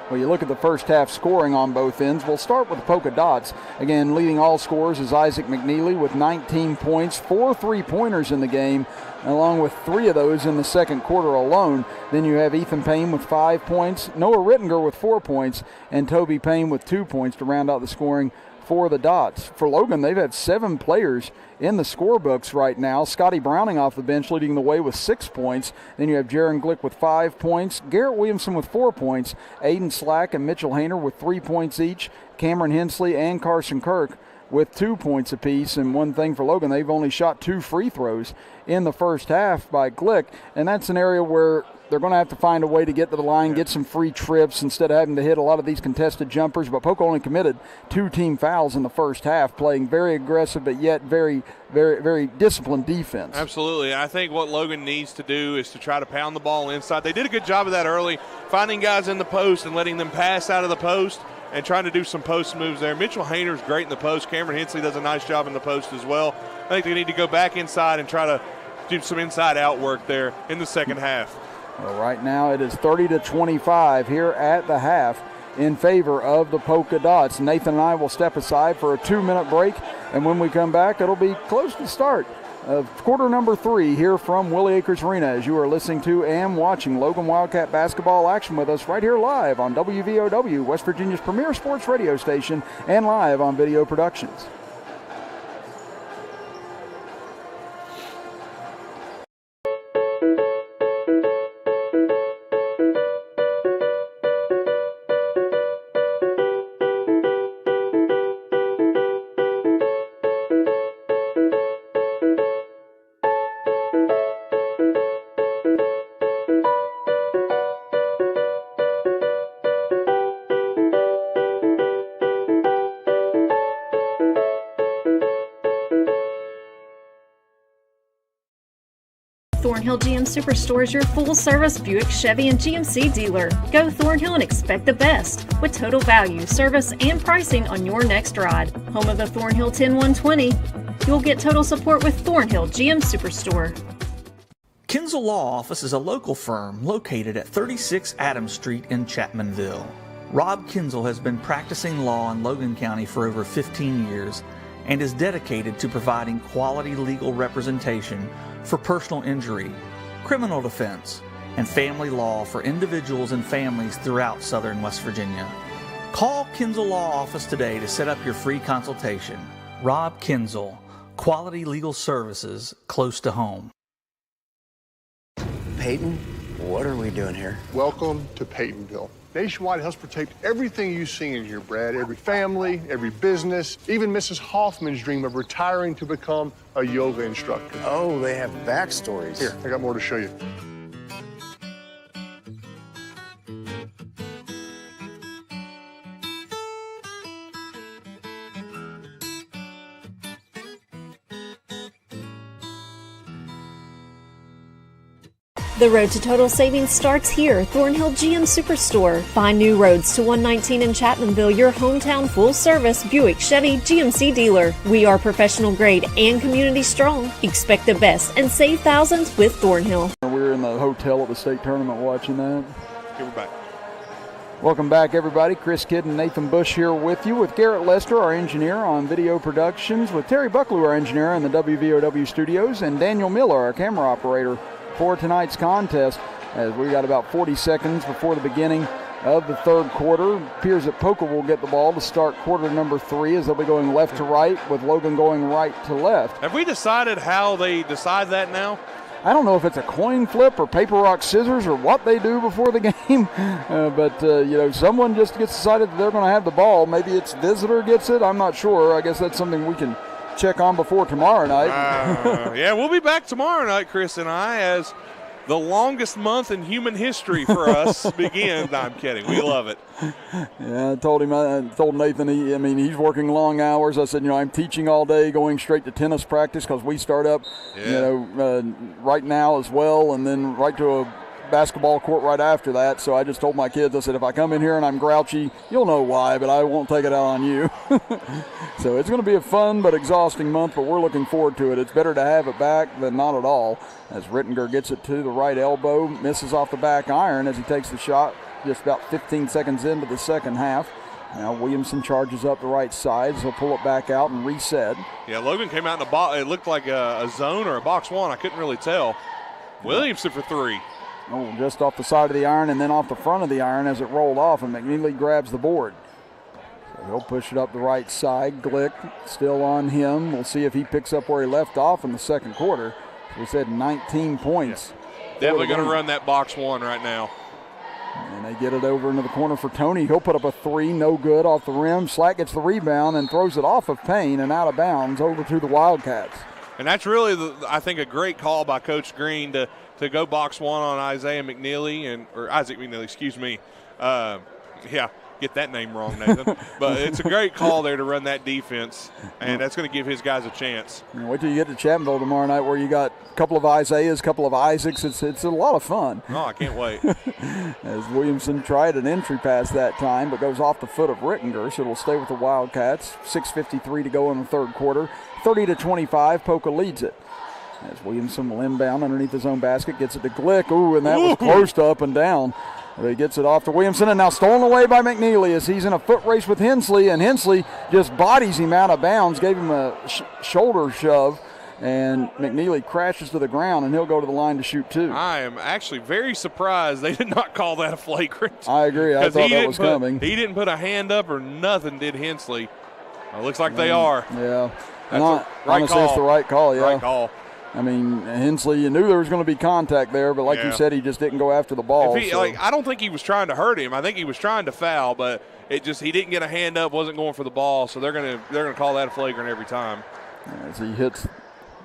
Well, you look at the first half scoring on both ends. We'll start with the Poca Dots. Again, leading all scorers is Isaac McNeely with 19 points, 4 3-pointers in the game, along with 3 of those in the second quarter alone. Then you have Ethan Payne with 5 points, Noah Rittinger with 4 points, and Toby Payne with 2 points to round out the scoring for the Dots. For Logan, they've had 7 players in the scorebooks right now. Scotty Browning off the bench leading the way with 6 points. Then you have Jaron Glick with 5 points, Garrett Williamson with 4 points, Aiden Slack and Mitchell Hayner with 3 points each, Cameron Hensley and Carson Kirk with 2 points apiece. And one thing for Logan, they've only shot 2 free throws in the first half by Glick, and that's an area where they're going to have to find a way to get to the line, get some free trips instead of having to hit a lot of these contested jumpers. But Poca only committed 2 team fouls in the first half, playing very aggressive but yet very, very, very disciplined defense. Absolutely. I think what Logan needs to do is to try to pound the ball inside. They did a good job of that early, finding guys in the post and letting them pass out of the post and trying to do some post moves there. Mitchell Hayner's great in the post. Cameron Hensley does a nice job in the post as well. I think they need to go back inside and try to do some inside-out work there in the second half. Well, right now it is 30-25 here at the half in favor of the Poca Dots. Nathan and I will step aside for a 2-minute break, and when we come back, it'll be close to start of quarter number 3 here from Willie Acres Arena, as you are listening to and watching Logan Wildcat basketball action with us right here live on WVOW, West Virginia's premier sports radio station, and live on Video Productions. Thornhill GM Superstore is your full-service Buick, Chevy, and GMC dealer. Go Thornhill and expect the best with total value, service, and pricing on your next ride. Home of the Thornhill 10120, you'll get total support with Thornhill GM Superstore. Kinzel Law Office is a local firm located at 36 Adams Street in Chapmanville. Rob Kinzel has been practicing law in Logan County for over 15 years and is dedicated to providing quality legal representation for personal injury, criminal defense, and family law for individuals and families throughout southern West Virginia. Call Kinzel Law Office today to set up your free consultation. Rob Kinzel, quality legal services close to home. Peyton, what are we doing here? Welcome to Peytonville. Nationwide helps protect everything you see in here, Brad. Every family, every business, even Mrs. Hoffman's dream of retiring to become a yoga instructor. Oh, they have backstories. Here, I got more to show you. The road to total savings starts here, Thornhill GM Superstore. Find new roads to 119 in Chapmanville, your hometown full-service Buick, Chevy, GMC dealer. We are professional grade and community strong. Expect the best and save thousands with Thornhill. We're in the hotel at the state tournament watching that. Give it back. Welcome back, everybody. Chris Kidd and Nathan Bush here with you, with Garrett Lester, our engineer on video productions, with Terry Bucklew, our engineer in the WVOW studios, and Daniel Miller, our camera operator, for tonight's contest, as we got about 40 seconds before the beginning of the third quarter. Appears that Poca will get the ball to start quarter number 3, as they'll be going left to right, with Logan going right to left. Have we decided how they decide that now? I don't know if it's a coin flip or paper, rock, scissors or what they do before the game, but someone just gets decided that they're going to have the ball. Maybe it's visitor gets it. I'm not sure. I guess that's something we can check on before tomorrow night. Yeah, we'll be back tomorrow night, Chris and I, as the longest month in human history for us begins. No, I'm kidding. We love it. Yeah, I told Nathan, he's working long hours. I said, I'm teaching all day, going straight to tennis practice because we start up, right now as well, and then right to a basketball court right after that. So I just told my kids, I said, if I come in here and I'm grouchy, you'll know why, but I won't take it out on you. So it's going to be a fun but exhausting month, but we're looking forward to it. It's better to have it back than not at all, as Rittinger gets it to the right elbow, misses off the back iron as he takes the shot just about 15 seconds into the second half. Now Williamson charges up the right side, so he'll pull it back out and reset. Yeah, Logan came out in a box. It looked like a zone or a box one. I couldn't really tell. Williamson for 3. Oh, just off the side of the iron and then off the front of the iron as it rolled off, and McNeely grabs the board. So he'll push it up the right side. Glick still on him. We'll see if he picks up where he left off in the second quarter. We said 19 points. Yeah. Definitely going to run that box one right now. And they get it over into the corner for Tony. He'll put up a 3, no good, off the rim. Slack gets the rebound and throws it off of Payne and out of bounds over to the Wildcats. And that's really, I think, a great call by Coach Green to go box one on Isaiah McNeely, or Isaac McNeely, excuse me. Get that name wrong, Nathan. But it's a great call there to run that defense, and that's going to give his guys a chance. Wait till you get to Chapmanville tomorrow night, where you got a couple of Isaiahs, a couple of Isaacs. It's a lot of fun. Oh, I can't wait. As Williamson tried an entry pass that time, but goes off the foot of Rittinger, so it'll stay with the Wildcats. 6:53 to go in the third quarter. 30-25, Poca leads it. As Williamson will inbound underneath his own basket, gets it to Glick. Ooh, and that was close to up and down. But he gets it off to Williamson, and now stolen away by McNeely as he's in a foot race with Hensley, and Hensley just bodies him out of bounds, gave him a shoulder shove, and McNeely crashes to the ground, and he'll go to the line to shoot 2. I am actually very surprised they did not call that a flagrant. I agree. I thought that was coming. He didn't put a hand up or nothing, did Hensley. It looks like they are. Yeah. That's a right call. That's the right call, yeah. Right call. I mean, Hensley, you knew there was going to be contact there, but like you said, he just didn't go after the ball. I don't think he was trying to hurt him. I think he was trying to foul, but he didn't get a hand up, wasn't going for the ball, so they're going to call that a flagrant every time. As he hits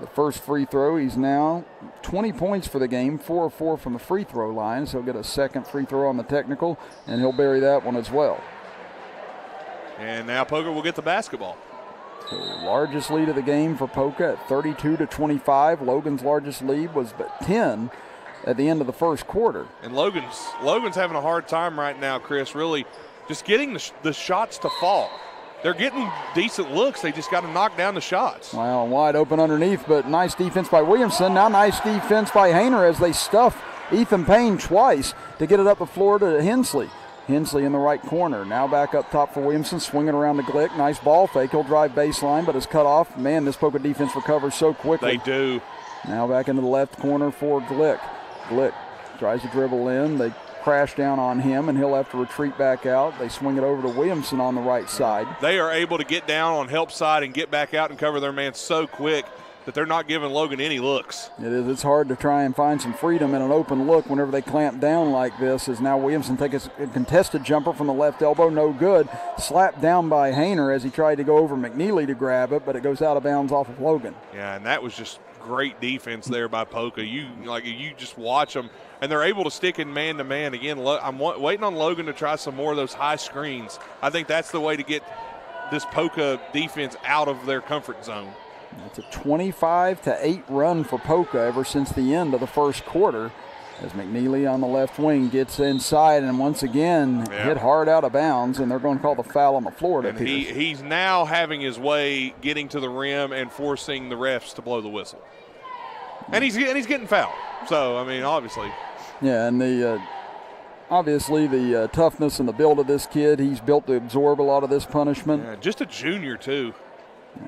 the first free throw, he's now 20 points for the game, 4 of 4 from the free throw line, so he'll get a second free throw on the technical, and he'll bury that one as well. And now Poca will get the basketball. So largest lead of the game for Poca at 32-25. Logan's largest lead was but 10 at the end of the first quarter. And Logan's having a hard time right now, Chris, really just getting the shots to fall. They're getting decent looks. They just got to knock down the shots. Well, wide open underneath, but nice defense by Williamson. Now nice defense by Hayner as they stuff Ethan Payne twice to get it up the floor to Hensley. Hensley in the right corner. Now back up top for Williamson, swinging around to Glick. Nice ball fake. He'll drive baseline, but is cut off. Man, this Poca defense recovers so quickly. They do. Now back into the left corner for Glick. Glick tries to dribble in. They crash down on him, and he'll have to retreat back out. They swing it over to Williamson on the right side. They are able to get down on help side and get back out and cover their man so quick that they're not giving Logan any looks. It is. It's hard to try and find some freedom in an open look whenever they clamp down like this, as now Williamson takes a contested jumper from the left elbow. No good. Slapped down by Hayner as he tried to go over McNeely to grab it, but it goes out of bounds off of Logan. Yeah, and that was just great defense there by Poca. You just watch them, and they're able to stick in man-to-man. Again, I'm waiting on Logan to try some more of those high screens. I think that's the way to get this Poca defense out of their comfort zone. It's a 25-8 run for Poca ever since the end of the first quarter, as McNeely on the left wing gets inside and once again hit hard out of bounds, and they're going to call the foul on the floor. And he's now having his way getting to the rim and forcing the refs to blow the whistle. And he's getting fouled. So, I mean, obviously. Yeah, and obviously the toughness and the build of this kid, he's built to absorb a lot of this punishment. Yeah, just a junior, too.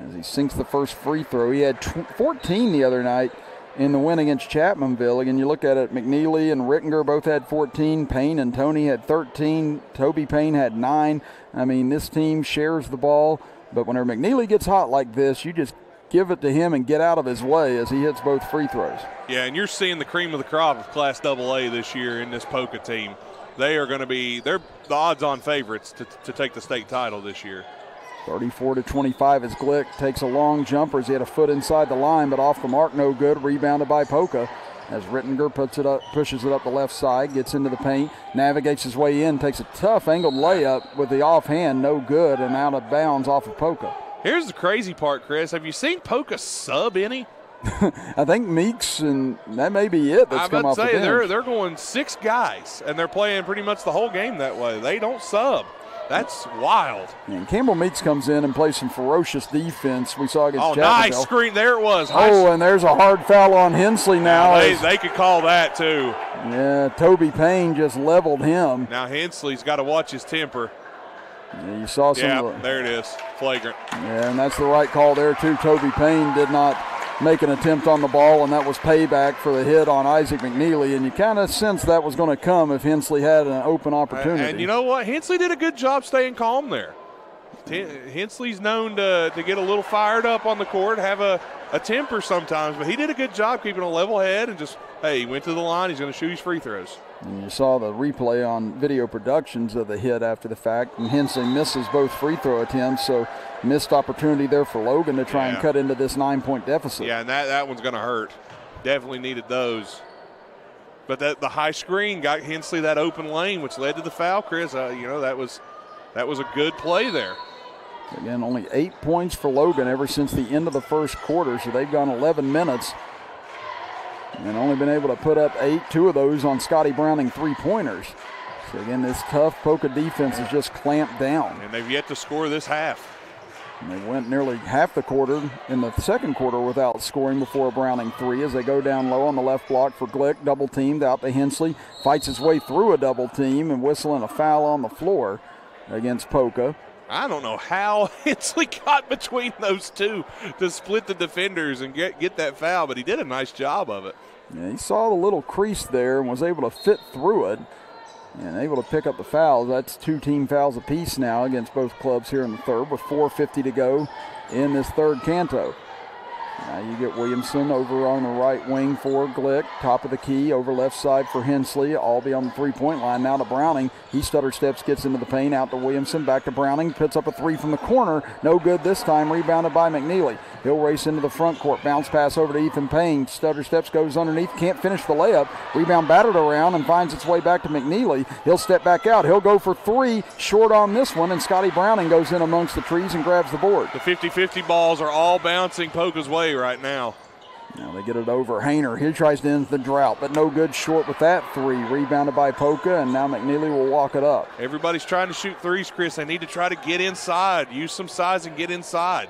As he sinks the first free throw. He had 14 the other night in the win against Chapmanville. Again, you look at it, McNeely and Rittinger both had 14. Payne and Tony had 13. Toby Payne had 9. I mean, this team shares the ball, but whenever McNeely gets hot like this, you just give it to him and get out of his way as he hits both free throws. Yeah, and you're seeing the cream of the crop of Class AA this year in this Poca team. They're the odds-on favorites to take the state title this year. 34-25 as Glick takes a long jumper as he had a foot inside the line, but off the mark, no good. Rebounded by Poca as Rittinger pushes it up the left side, gets into the paint, navigates his way in, takes a tough angled layup with the offhand, no good, and out of bounds off of Poca. Here's the crazy part, Chris. Have you seen Poca sub any? I think Meeks, and that may be it that's come off the bench. They're going 6 guys, and they're playing pretty much the whole game that way. They don't sub. That's wild. And Campbell Meeks comes in and plays some ferocious defense. We saw against Chapmanville. Nice screen. There it was. And there's a hard foul on Hensley now. They could call that too. Yeah, Toby Payne just leveled him. Now Hensley's got to watch his temper. Yeah, you saw some. Yeah, there it is. Flagrant. Yeah, and that's the right call there too. Toby Payne did not make an attempt on the ball, and that was payback for the hit on Isaac McNeely, and you kind of sensed that was going to come if Hensley had an open opportunity. And you know what? Hensley did a good job staying calm there. Hensley's known to get a little fired up on the court, have a temper sometimes, but he did a good job keeping a level head and just, hey, he went to the line, he's going to shoot his free throws. And you saw the replay on video productions of the hit after the fact, and Hensley misses both free throw attempts, so missed opportunity there for Logan to try and cut into this 9-point deficit. Yeah, and that one's going to hurt. Definitely needed those. But the high screen got Hensley that open lane, which led to the foul, Chris. That was a good play there. Again, only 8 points for Logan ever since the end of the first quarter, so they've gone 11 minutes and only been able to put up 8, 2 of those on Scotty Browning three-pointers. So again, this tough Poca defense is just clamped down. And they've yet to score this half. And they went nearly half the quarter in the second quarter without scoring before a Browning three as they go down low on the left block for Glick, double-teamed out to Hensley, fights his way through a double team and whistling a foul on the floor against Poca. I don't know how Hensley got between those two to split the defenders and get that foul, but he did a nice job of it. Yeah, he saw the little crease there and was able to fit through it and able to pick up the fouls. That's 2 team fouls apiece now against both clubs here in the third with 4:50 to go in this third canto. Now you get Williamson over on the right wing for Glick. Top of the key, over left side for Hensley. Albee on the three-point line. Now to Browning. He stutter steps, gets into the paint. Out to Williamson. Back to Browning. Puts up a three from the corner. No good this time. Rebounded by McNeely. He'll race into the front court. Bounce pass over to Ethan Payne. Stutter steps, goes underneath. Can't finish the layup. Rebound battered around and finds its way back to McNeely. He'll step back out. He'll go for three. Short on this one. And Scotty Browning goes in amongst the trees and grabs the board. The 50-50 balls are all bouncing Poca's way right now. Now they get it over. Hayner, he tries to end the drought, but no good short with that three. Rebounded by Poca, and now McNeely will walk it up. Everybody's trying to shoot threes, Chris. They need to try to get inside. Use some size and get inside.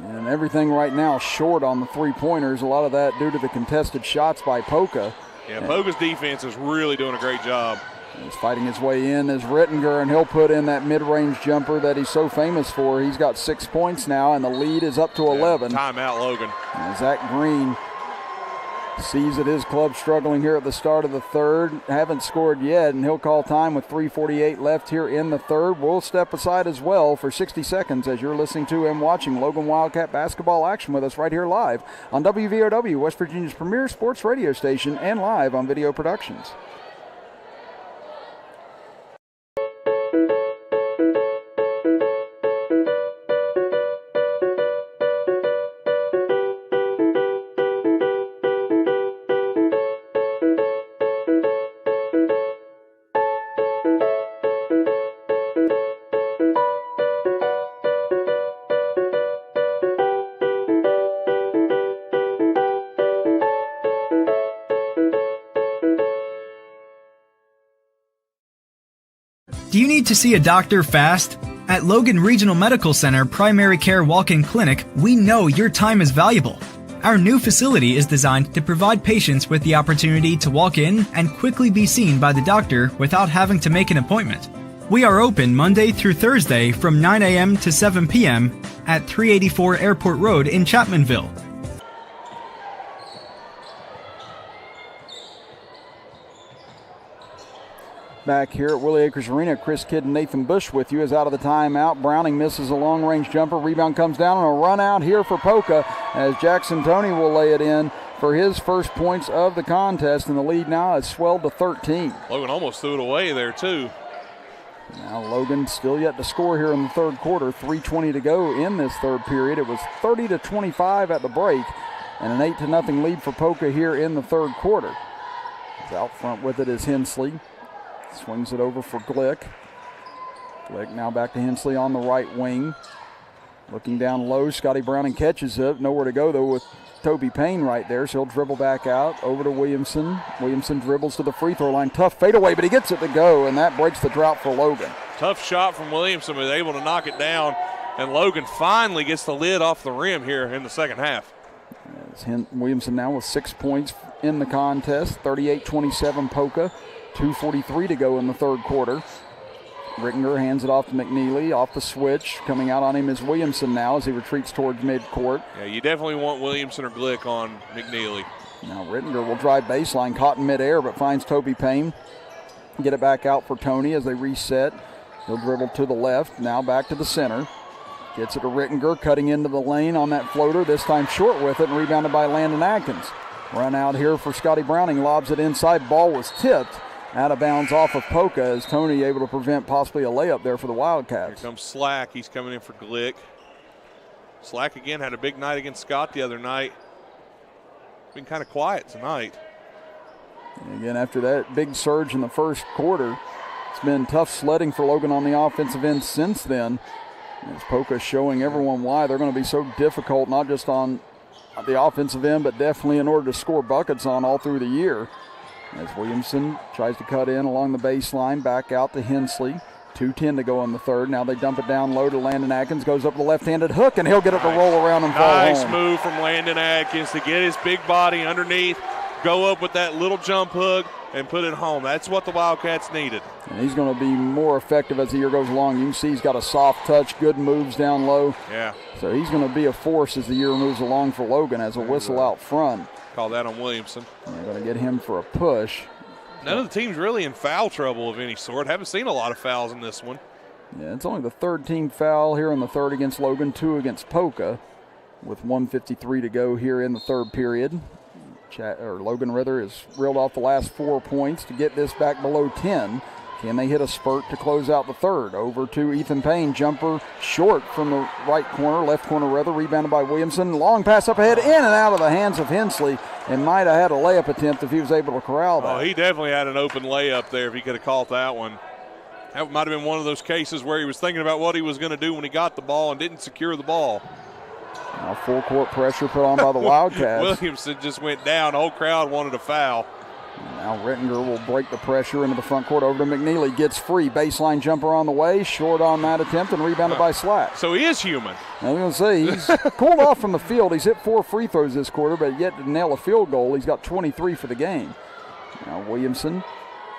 And everything right now short on the three-pointers. A lot of that due to the contested shots by Poca. Yeah, Poca's defense is really doing a great job. He's fighting his way in as Rittinger, and he'll put in that mid-range jumper that he's so famous for. He's got 6 points now, and the lead is up to 11. Timeout, Logan. And Zach Green sees that his club struggling here at the start of the third. Haven't scored yet, and he'll call time with 3:48 left here in the third. We'll step aside as well for 60 seconds as you're listening to and watching Logan Wildcat basketball action with us right here live on WVOW, West Virginia's premier sports radio station, and live on Video Productions. Do you need to see a doctor fast? At Logan Regional Medical Center Primary Care Walk-In Clinic, we know your time is valuable. Our new facility is designed to provide patients with the opportunity to walk in and quickly be seen by the doctor without having to make an appointment. We are open Monday through Thursday from 9 a.m. to 7 p.m. at 384 Airport Road in Chapmanville. Back here at Willie Acres Arena, Chris Kidd and Nathan Bush with you as out of the timeout. Browning misses a long-range jumper. Rebound comes down on a run out here for Poca as Jackson Toney will lay it in for his first points of the contest, and the lead now is swelled to 13. Logan almost threw it away there, too. Now Logan still yet to score here in the third quarter. 3:20 to go in this third period. It was 30-25 at the break, and an 8-0 lead for Poca here in the third quarter. Out front with it is Hensley. Swings it over for Glick. Glick now back to Hensley on the right wing. Looking down low, Scotty Browning catches it. Nowhere to go, though, with Toby Payne right there, so he'll dribble back out over to Williamson. Williamson dribbles to the free throw line. Tough fadeaway, but he gets it to go, and that breaks the drought for Logan. Tough shot from Williamson, but able to knock it down, and Logan finally gets the lid off the rim here in the second half. Williamson now with 6 points in the contest. 38-27 Poca. 2:43 to go in the third quarter. Rittinger hands it off to McNeely. Off the switch. Coming out on him is Williamson now as he retreats towards midcourt. Yeah, you definitely want Williamson or Glick on McNeely. Now Rittinger will drive baseline. Caught in midair, but finds Toby Payne. Get it back out for Toney as they reset. He'll dribble to the left. Now back to the center. Gets it to Rittinger. Cutting into the lane on that floater. This time short with it and rebounded by Landon Atkins. Run out here for Scotty Browning. Lobs it inside. Ball was tipped. Out of bounds off of Poca as Toney able to prevent possibly a layup there for the Wildcats. Here comes Slack. He's coming in for Glick. Slack again had a big night against Scott the other night. Been kind of quiet tonight. And again, after that big surge in the first quarter, it's been tough sledding for Logan on the offensive end since then. As Poca showing everyone why they're going to be so difficult, not just on the offensive end, but definitely in order to score buckets on all through the year. As Williamson tries to cut in along the baseline, back out to Hensley. 2:10 to go in the third. Now they dump it down low to Landon Atkins. Goes up the left-handed hook, and he'll get it to roll around and fall home. Nice move from Landon Atkins to get his big body underneath, go up with that little jump hook, and put it home. That's what the Wildcats needed. And he's going to be more effective as the year goes along. You can see he's got a soft touch, good moves down low. Yeah. So he's going to be a force as the year moves along for Logan as a whistle out front. Call that on Williamson. They're going to get him for a push. None of the teams really in foul trouble of any sort. Haven't seen a lot of fouls in this one. Yeah, it's only the third team foul here in the third against Logan, 2 against Poca. with 1:53 to go here in the third period. Logan has reeled off the last 4 points to get this back below 10. Can they hit a spurt to close out the third? Over to Ethan Payne. Jumper short from the left corner, rebounded by Williamson. Long pass up ahead, in and out of the hands of Hensley, and might have had a layup attempt if he was able to corral that. Oh, he definitely had an open layup there if he could have caught that one. That might have been one of those cases where he was thinking about what he was going to do when he got the ball and didn't secure the ball. Now full court pressure put on by the Wildcats. Williamson just went down. The whole crowd wanted a foul. Now Rittinger will break the pressure into the front court over to McNeely. Gets free. Baseline jumper on the way. Short on that attempt and rebounded by Slack. So he is human. I was going to say, he's cooled off from the field. He's hit 4 free throws this quarter, but yet to nail a field goal. He's got 23 for the game. Now Williamson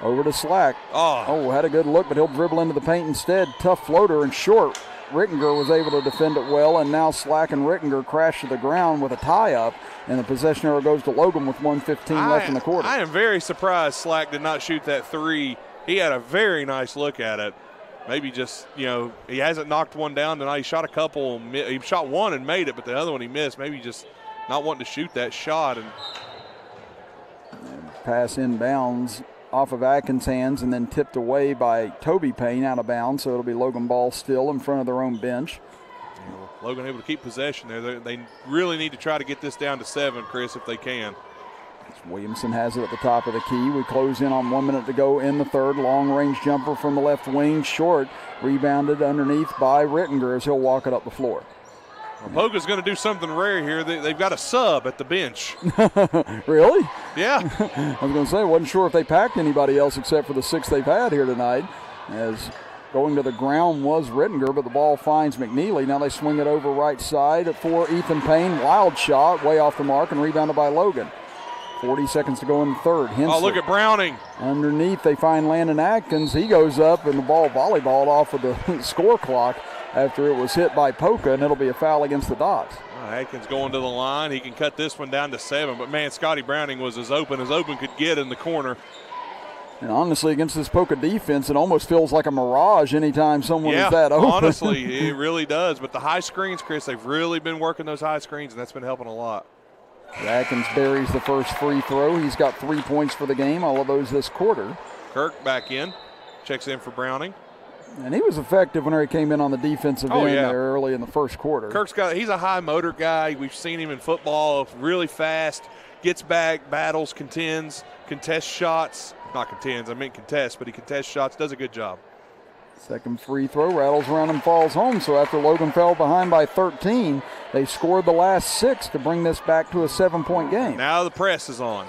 over to Slack. Oh, had a good look, but he'll dribble into the paint instead. Tough floater and short. Rittinger was able to defend it well, and now Slack and Rittinger crash to the ground with a tie-up, and the possession arrow goes to Logan with 1:15 left in the quarter. I am very surprised Slack did not shoot that three. He had a very nice look at it. Maybe just, he hasn't knocked one down tonight. He shot a couple. He shot one and made it, but the other one he missed. Maybe just not wanting to shoot that shot. And pass inbounds off of Atkins' hands and then tipped away by Toby Payne out of bounds, so it'll be Logan ball still in front of their own bench. Logan able to keep possession there. They really need to try to get this down to 7, Chris, if they can. Williamson has it at the top of the key. We close in on 1 minute to go in the third. Long-range jumper from the left wing, short. Rebounded underneath by Rittinger as he'll walk it up the floor. Well, Poca's going to do something rare here. They've got a sub at the bench. Really? Yeah. I was going to say, I wasn't sure if they packed anybody else except for the 6 they've had here tonight, as going to the ground was Rittinger, but the ball finds McNeely. Now they swing it over right side for Ethan Payne. Wild shot, way off the mark, and rebounded by Logan. 40 seconds to go in the third. Hensley. Oh, look at Browning. Underneath, they find Landon Atkins. He goes up, and the ball volleyballed off of the score clock after it was hit by Poca, and it'll be a foul against the Dots. Atkins going to the line. He can cut this one down to 7, but, man, Scotty Browning was as open could get in the corner. And honestly, against this Poca defense, it almost feels like a mirage anytime someone is that open. Honestly, it really does. But the high screens, Chris, they've really been working those high screens, and that's been helping a lot. Atkins buries the first free throw. He's got 3 points for the game, all of those this quarter. Kirk back in, checks in for Browning. And he was effective whenever he came in on the defensive end there early in the first quarter. He's a high motor guy. We've seen him in football, really fast, gets back, battles, contests shots. Not contends, I meant contest, but he contests shots, does a good job. Second free throw, rattles around and falls home. So after Logan fell behind by 13, they scored the last 6 to bring this back to a 7-point game. Now the press is on.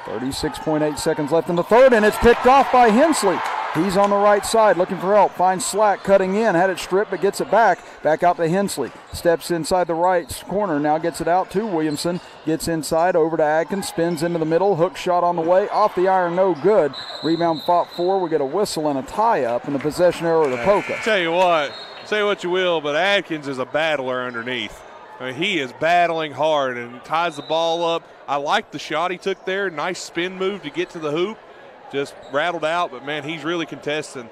36.8 seconds left in the third, and it's picked off by Hensley. He's on the right side looking for help. Finds Slack cutting in. Had it stripped, but gets it back. Back out to Hensley. Steps inside the right corner. Now gets it out to Williamson. Gets inside over to Atkins. Spins into the middle. Hook shot on the way. Off the iron, no good. Rebound fought for. We get a whistle and a tie-up, and the possession arrow to Poca. Tell you what, say what you will, but Atkins is a battler underneath. I mean, he is battling hard and ties the ball up. I like the shot he took there. Nice spin move to get to the hoop. Just rattled out, but, man, he's really contesting.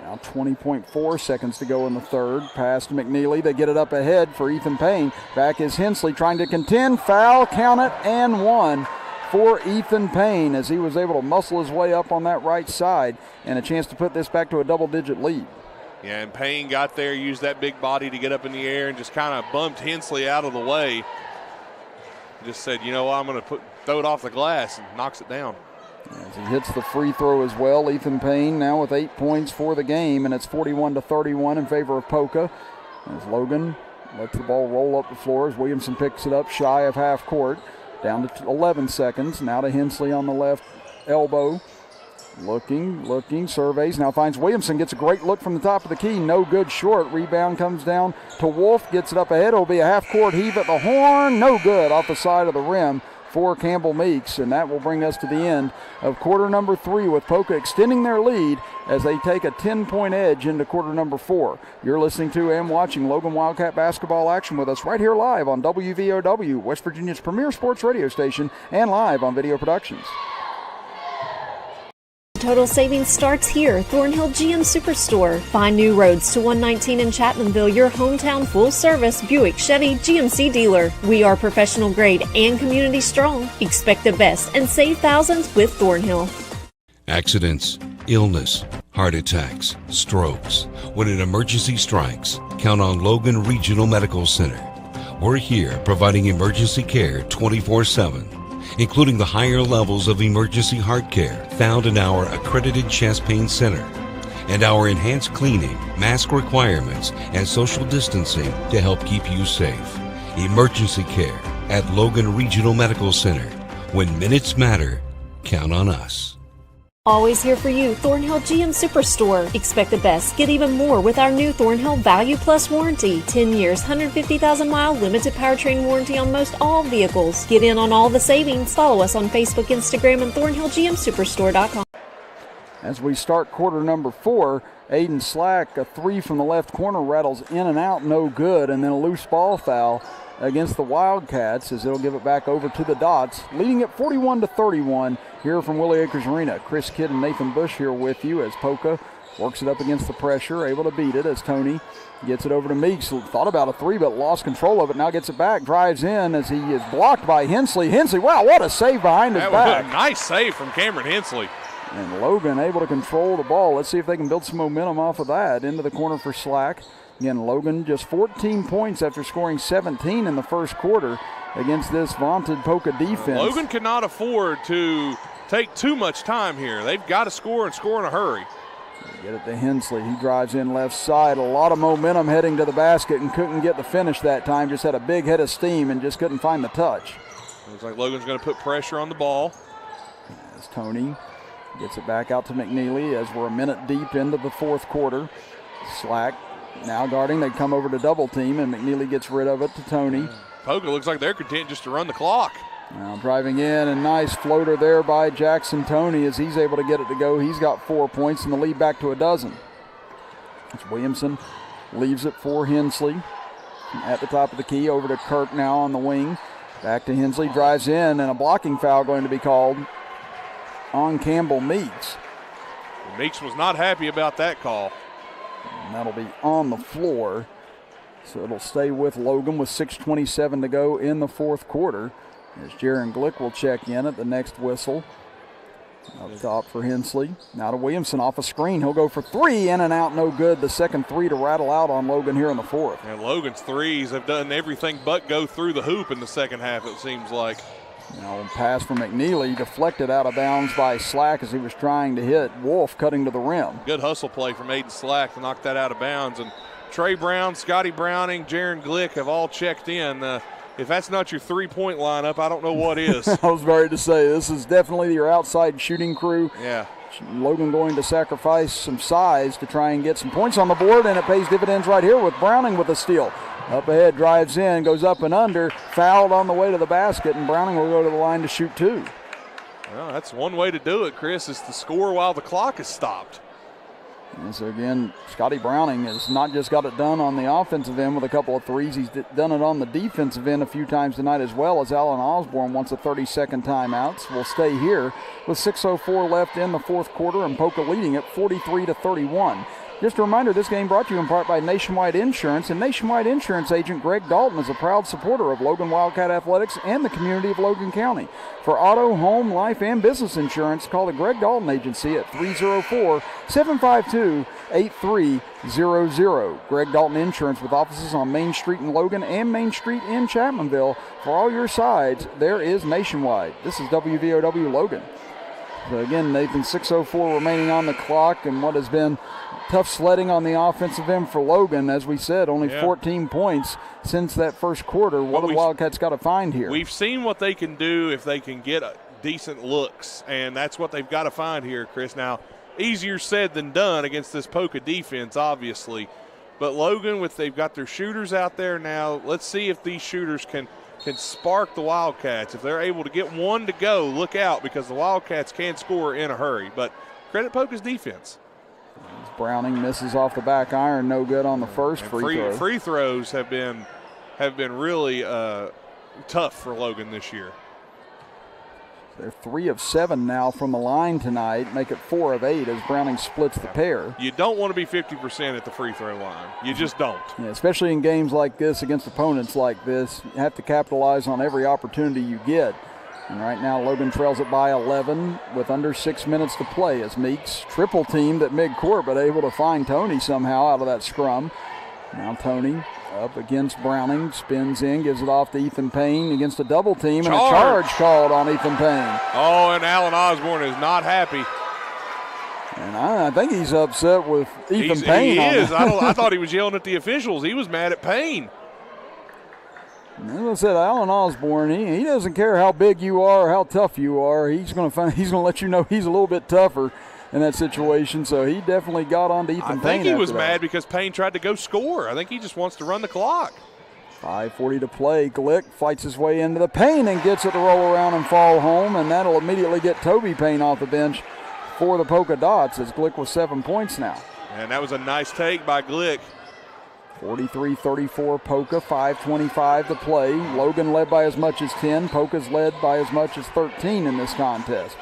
Now 20.4 seconds to go in the third. Pass to McNeely. They get it up ahead for Ethan Payne. Back is Hensley trying to contend. Foul, count it, and 1 for Ethan Payne as he was able to muscle his way up on that right side and a chance to put this back to a double-digit lead. Yeah, and Payne got there, used that big body to get up in the air and just kind of bumped Hensley out of the way. Just said, you know what, I'm going to throw it off the glass, and knocks it down. As he hits the free throw as well, Ethan Payne now with 8 points for the game, and it's 41-31 in favor of Poca. As Logan lets the ball roll up the floor as Williamson picks it up shy of half court. Down to 11 seconds. Now to Hensley on the left elbow. Looking, surveys. Now finds Williamson, gets a great look from the top of the key. No good short. Rebound comes down to Wolf, gets it up ahead. It'll be a half-court heave at the horn. No good off the side of the rim for Campbell Meeks, and that will bring us to the end of quarter number 3 with Poca extending their lead as they take a 10-point edge into quarter number 4. You're listening to and watching Logan Wildcat basketball action with us right here live on WVOW, West Virginia's premier sports radio station, and live on Video Productions. Total savings starts here. Thornhill GM Superstore. Find new roads to 119 in Chapmanville, your hometown full-service Buick Chevy GMC dealer. We are professional grade and community strong. Expect the best and save thousands with Thornhill. Accidents, illness, heart attacks, strokes. When an emergency strikes, count on Logan Regional Medical Center. We're here providing emergency care 24/7, including the higher levels of emergency heart care found in our accredited chest pain center, and our enhanced cleaning, mask requirements, and social distancing to help keep you safe. Emergency care at Logan Regional Medical Center. When minutes matter, count on us. Always here for you, Thornhill GM Superstore. Expect the best, get even more with our new Thornhill Value Plus warranty. 10 years, 150,000-mile limited powertrain warranty on most all vehicles. Get in on all the savings. Follow us on Facebook, Instagram, and ThornhillGMSuperstore.com. As we start quarter number 4, Aiden Slack, a 3 from the left corner, rattles in and out, no good, and then a loose ball foul against the Wildcats as it'll give it back over to the Dots, leading it 41-31 here from Willie Acres Arena. Chris Kidd and Nathan Bush here with you as Poca works it up against the pressure, able to beat it as Tony gets it over to Meeks. Thought about a 3 but lost control of it, now gets it back, drives in as he is blocked by Hensley. Hensley, wow, what a save behind his back. Was a nice save from Cameron Hensley. And Logan able to control the ball. Let's see if they can build some momentum off of that. Into the corner for Slack. Again, Logan just 14 points after scoring 17 in the first quarter against this vaunted Poca defense. Logan cannot afford to take too much time here. They've got to score and score in a hurry. Get it to Hensley. He drives in left side. A lot of momentum heading to the basket and couldn't get the finish that time. Just had a big head of steam and just couldn't find the touch. Looks like Logan's going to put pressure on the ball. As Tony gets it back out to McNeely as we're a minute deep into the fourth quarter. Slack now guarding. They come over to double team, and McNeely gets rid of it to Tony. Poca looks like they're content just to run the clock. Now driving in, and nice floater there by Jackson Tony as he's able to get it to go. He's got 4 points and the lead back to a dozen. It's Williamson leaves it for Hensley. At the top of the key, over to Kirk now on the wing. Back to Hensley, drives in, and a blocking foul going to be called on Campbell Meeks. Meeks was not happy about that call. And that'll be on the floor. So it'll stay with Logan with 6:27 to go in the fourth quarter. As Jaron Glick will check in at the next whistle. Up top for Hensley. Now to Williamson off a screen. He'll go for 3, in and out, no good. The second 3 to rattle out on Logan here in the fourth. And Logan's threes have done everything but go through the hoop in the second half, it seems like. Now pass from McNeely, deflected out of bounds by Slack as he was trying to hit Wolf, cutting to the rim. Good hustle play from Aiden Slack to knock that out of bounds. And Trey Brown, Scotty Browning, Jaron Glick have all checked in. If that's not your three-point lineup, I don't know what is. I was ready to say, this is definitely your outside shooting crew. Yeah. Logan going to sacrifice some size to try and get some points on the board, and it pays dividends right here with Browning with a steal. Up ahead, drives in, goes up and under, fouled on the way to the basket, and Browning will go to the line to shoot 2. Well, that's one way to do it, Chris, is to score while the clock is stopped. And so again, Scotty Browning has not just got it done on the offensive end with a couple of threes, he's done it on the defensive end a few times tonight as well, as Alan Osborne wants a 30-second timeout. So we'll stay here with 6:04 left in the fourth quarter and Poca leading it 43-31. Just a reminder, this game brought to you in part by Nationwide Insurance, and Nationwide Insurance agent Greg Dalton is a proud supporter of Logan Wildcat Athletics and the community of Logan County. For auto, home, life, and business insurance, call the Greg Dalton Agency at 304-752-8300. Greg Dalton Insurance with offices on Main Street in Logan and Main Street in Chapmanville. For all your sides, there is Nationwide. This is WVOW Logan. So again, Nathan, 6:04 remaining on the clock, and what has been tough sledding on the offensive end for Logan. As we said, only 14 points since that first quarter. What do the Wildcats got to find here? We've seen what they can do if they can get decent looks, and that's what they've got to find here, Chris. Now, easier said than done against this Poca defense, obviously. But Logan, they've got their shooters out there now. Let's see if these shooters can spark the Wildcats. If they're able to get one to go, look out, because the Wildcats can score in a hurry. But credit Poca's defense. Browning misses off the back iron, no good on the first free throw. Free throws have been really tough for Logan this year. They're 3 of 7 now from the line tonight, make it 4 of 8 as Browning splits the pair. You don't want to be 50% at the free throw line. You just don't. Yeah, especially in games like this against opponents like this. You have to capitalize on every opportunity you get. And right now Logan trails it by 11 with under 6 minutes to play as Meeks triple teamed at midcourt but able to find Tony somehow out of that scrum. Now Tony up against Browning, spins in, gives it off to Ethan Payne against a double team, and a charge called on Ethan Payne. Oh, and Alan Osborne is not happy. And I think he's upset with Ethan Payne. He is. I thought he was yelling at the officials. He was mad at Payne. As I said, Alan Osborne, he doesn't care how big you are or how tough you are. He's going to let you know he's a little bit tougher in that situation, so he definitely got on to Ethan Payne. I think he was mad because Payne tried to go score. I think he just wants to run the clock. 5:40 to play. Glick fights his way into the paint and gets it to roll around and fall home, and that'll immediately get Toby Payne off the bench for the Polka Dots as Glick with 7 points now. And that was a nice take by Glick. 43-34 Polka, 5:25 to play. Logan led by as much as 10. Polka's led by as much as 13 in this contest.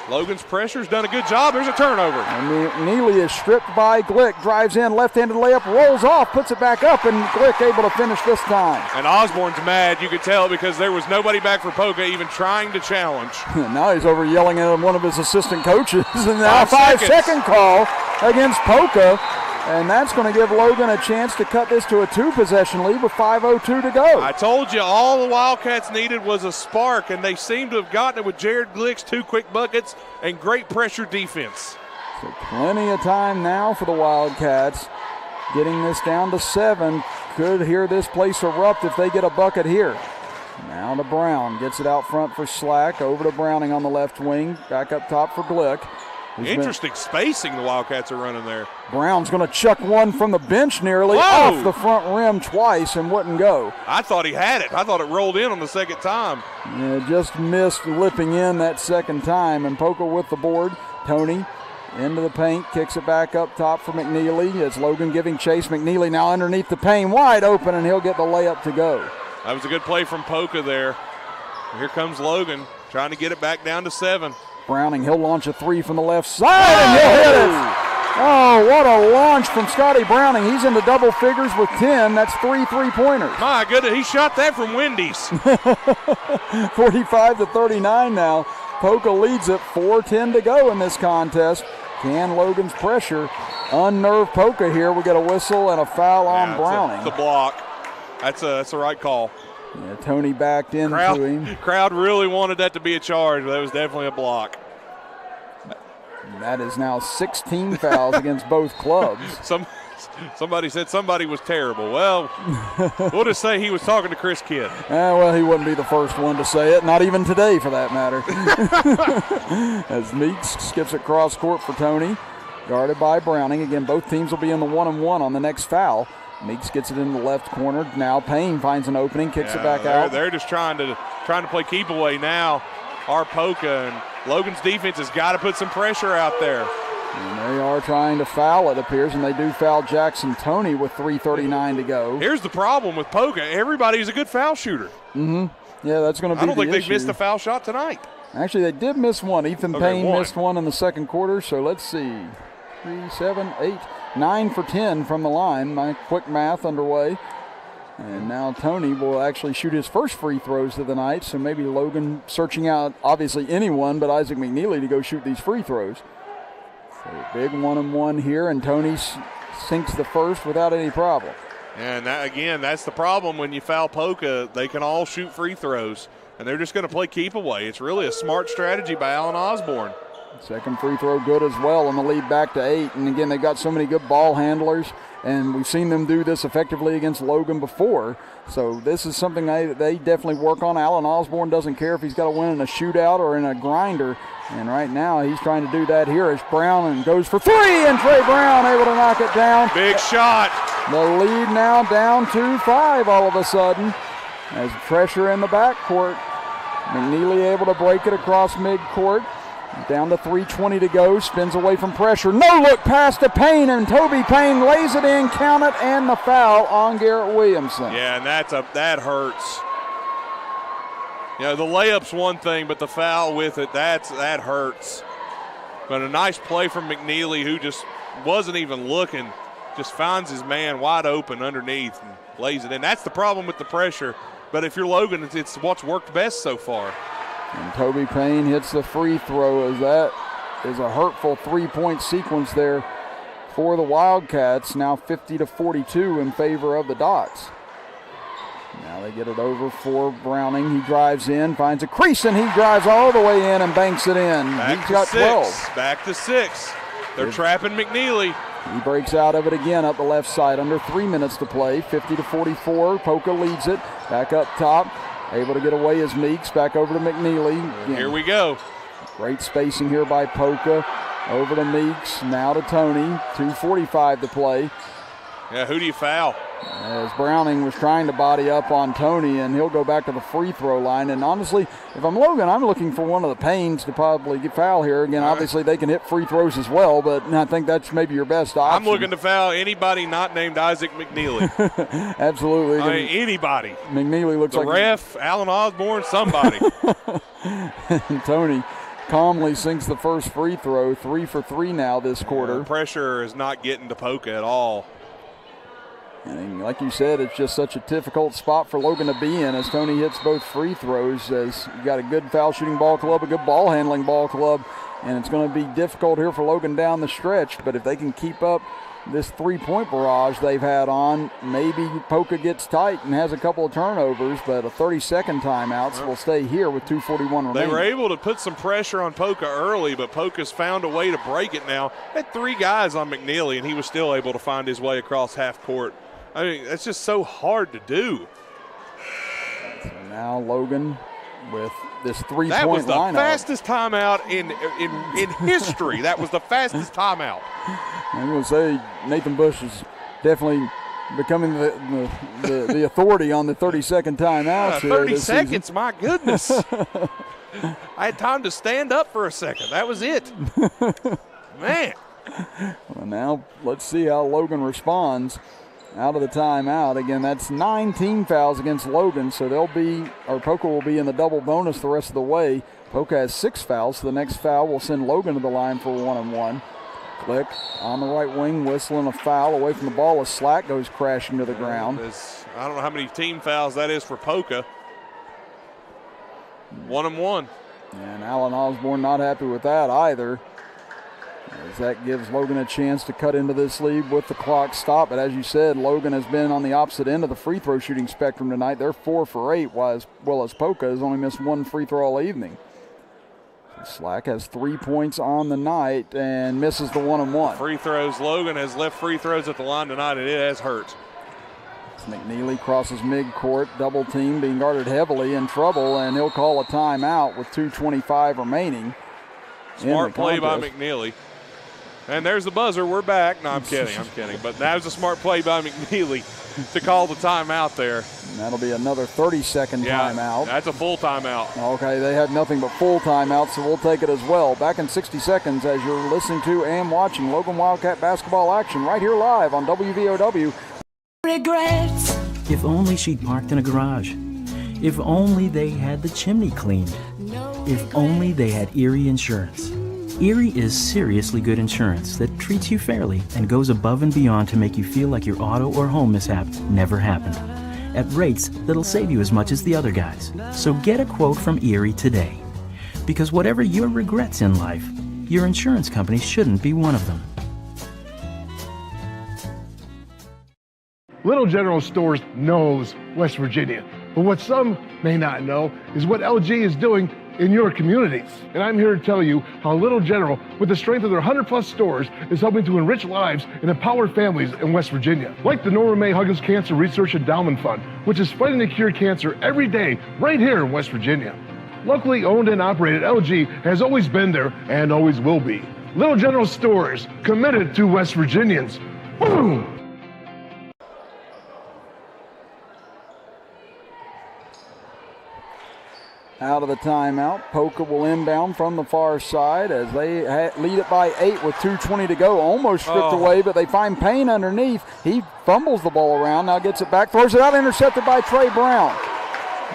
Logan's pressure's done a good job. There's a turnover. And Neely is stripped by Glick, drives in, left-handed layup, rolls off, puts it back up, and Glick able to finish this time. And Osborne's mad, you could tell, because there was nobody back for Poca even trying to challenge. Now he's over yelling at one of his assistant coaches, and now a 5-second call against Poca. And that's going to give Logan a chance to cut this to a 2-possession lead with 5:02 to go. I told you all the Wildcats needed was a spark, and they seem to have gotten it with Jared Glick's 2 quick buckets and great pressure defense. So plenty of time now for the Wildcats. Getting this down to 7. Could hear this place erupt if they get a bucket here. Now to Brown. Gets it out front for Slack. Over to Browning on the left wing. Back up top for Glick. Interesting spacing the Wildcats are running there. Brown's going to chuck one from the bench nearly off the front rim twice and wouldn't go. I thought he had it. I thought it rolled in on the second time. Yeah, just missed lipping in that second time. And Poca with the board. Tony into the paint, kicks it back up top for McNeely. It's Logan giving chase. McNeely now underneath the paint, wide open, and he'll get the layup to go. That was a good play from Poca there. Here comes Logan trying to get it back down to 7. Browning, he'll launch a 3 from the left side, and he'll hit it. Oh, what a launch from Scotty Browning. He's into double figures with 10. That's 3 3-pointers. My goodness, he shot that from Wendy's. 45-39 now. Poca leads it, 4:10 to go in this contest. Can Logan's pressure unnerve Poca here? We got a whistle and a foul on Browning. It's a block. That's a right call. Yeah, Tony backed into him. Crowd really wanted that to be a charge, but that was definitely a block. That is now 16 fouls against both clubs. Somebody said somebody was terrible. Well, we'll just say he was talking to Chris Kidd. Well, he wouldn't be the first one to say it, not even today for that matter. As Meeks skips it cross court for Tony, guarded by Browning. Again, both teams will be in the 1-and-1 on the next foul. Meeks gets it in the left corner. Now Payne finds an opening, kicks it back out. They're just trying to play keep away now. Our Poca and Logan's defense has got to put some pressure out there. And they are trying to foul, it appears, and they do foul Jackson Tony with 3:39 to go. Here's the problem with Poca. Everybody's a good foul shooter. Yeah, that's going to be the issue. I don't think they've missed a foul shot tonight. Actually, they did miss one. Ethan Payne missed one in the second quarter, so let's see. 3, 7, 8, 9 for 10 from the line. My quick math underway. And now Tony will actually shoot his first free throws of the night, so maybe Logan searching out, obviously anyone but Isaac McNeely to go shoot these free throws. So big 1-and-1 here, and Tony sinks the first without any problem. And that, again, that's the problem when you foul Poca. They can all shoot free throws, and they're just going to play keep away. It's really a smart strategy by Alan Osborne. Second free throw good as well, and the lead back to 8. And again, they've got so many good ball handlers, and we've seen them do this effectively against Logan before. So this is something they definitely work on. Alan Osborne doesn't care if he's got to win in a shootout or in a grinder. And right now he's trying to do that here as Brown goes for 3, and Trey Brown able to knock it down. Big shot. The lead now down to 5 all of a sudden as pressure in the backcourt. McNeely able to break it across midcourt. Down to 3:20 to go, spins away from pressure. No look pass to Payne, and Toby Payne lays it in, count it, and the foul on Garrett Williamson. Yeah, and that hurts. You know, the layup's one thing, but the foul with it, that hurts. But a nice play from McNeely, who just wasn't even looking, just finds his man wide open underneath and lays it in. That's the problem with the pressure. But if you're Logan, it's what's worked best so far. And Toby Payne hits the free throw, as that is a hurtful three-point sequence there for the Wildcats. Now 50-42 in favor of the Dots. Now they get it over for Browning. He drives in, finds a crease, and he drives all the way in and banks it in. He's got 12. Back to 6. They're trapping McNeely. He breaks out of it again up the left side. Under 3 minutes to play. 50-44. Poca leads it. Back up top. Able to get away as Meeks. Back over to McNeely. Again. Here we go. Great spacing here by Poca. Over to Meeks. Now to Tony. 2:45 to play. Yeah, who do you foul? As Browning was trying to body up on Tony, and he'll go back to the free throw line. And honestly, if I'm Logan, I'm looking for one of the Paynes to probably get foul here. Again, obviously they can hit free throws as well, but I think that's maybe your best option. I'm looking to foul anybody not named Isaac McNeely. Absolutely. I mean, anybody. McNeely looks like the ref, Alan Osborne, somebody. And Tony calmly sinks the first free throw. 3 for 3 now this quarter. The pressure is not getting to Poca at all. And like you said, it's just such a difficult spot for Logan to be in as Tony hits both free throws, as you got a good foul shooting ball club, a good ball handling ball club, and it's going to be difficult here for Logan down the stretch. But if they can keep up this three-point barrage they've had on, maybe Poca gets tight and has a couple of turnovers, but a 30-second timeout will stay here with 2:41 remaining. They were able to put some pressure on Poca early, but Poca's found a way to break it now. Had 3 guys on McNeely, and he was still able to find his way across half court. I mean, that's just so hard to do. So now Logan with this three-point lineup. That was the fastest timeout in history. That was the fastest timeout. I'm going to say Nathan Bush is definitely becoming the authority on the 30-second timeouts. 30 seconds, my goodness. I had time to stand up for a second. That was it. Man. Well, now let's see how Logan responds. Out of the timeout. Again, that's 9 team fouls against Logan, so Poca will be in the double bonus the rest of the way. Poca has 6 fouls, so the next foul will send Logan to the line for 1-and-1. Click on the right wing, whistling a foul away from the ball as Slack goes crashing to the ground. I don't know how many team fouls that is for Poca. 1-and-1. And Alan Osborne not happy with that either, as that gives Logan a chance to cut into this lead with the clock stopped. But as you said, Logan has been on the opposite end of the free throw shooting spectrum tonight. They're 4 for 8, as well as Poca has only missed 1 free throw all evening. Slack has 3 points on the night and misses the 1-and-1. Free throws. Logan has left free throws at the line tonight, and it has hurt. McNeely crosses midcourt, double team, being guarded heavily, in trouble, and he'll call a timeout with 2:25 remaining. Smart play by McNeely. And there's the buzzer. We're back. No, I'm kidding. But that was a smart play by McNeely to call the timeout there. And that'll be another 30-second timeout. That's a full timeout. Okay, they had nothing but full timeouts, so we'll take it as well. Back in 60 seconds as you're listening to and watching Logan Wildcat basketball action right here live on WVOW. Regrets. If only she'd parked in a garage. If only they had the chimney cleaned. If only they had Erie Insurance. Erie is seriously good insurance that treats you fairly and goes above and beyond to make you feel like your auto or home mishap never happened, at rates that'll save you as much as the other guys. So get a quote from Erie today. Because whatever your regrets in life, your insurance company shouldn't be one of them. Little General Stores knows West Virginia, but what some may not know is what LG is doing in your communities. And I'm here to tell you how Little General, with the strength of their 100+ stores, is helping to enrich lives and empower families in West Virginia. Like the Norma May Huggins Cancer Research Endowment Fund, which is fighting to cure cancer every day right here in West Virginia. Locally owned and operated, LG has always been there and always will be. Little General Stores, committed to West Virginians. Boom! Out of the timeout, Poca will inbound from the far side as they lead it by 8 with 2:20 to go. Almost stripped away, but they find Payne underneath. He fumbles the ball around, now gets it back, throws it out, intercepted by Trey Brown.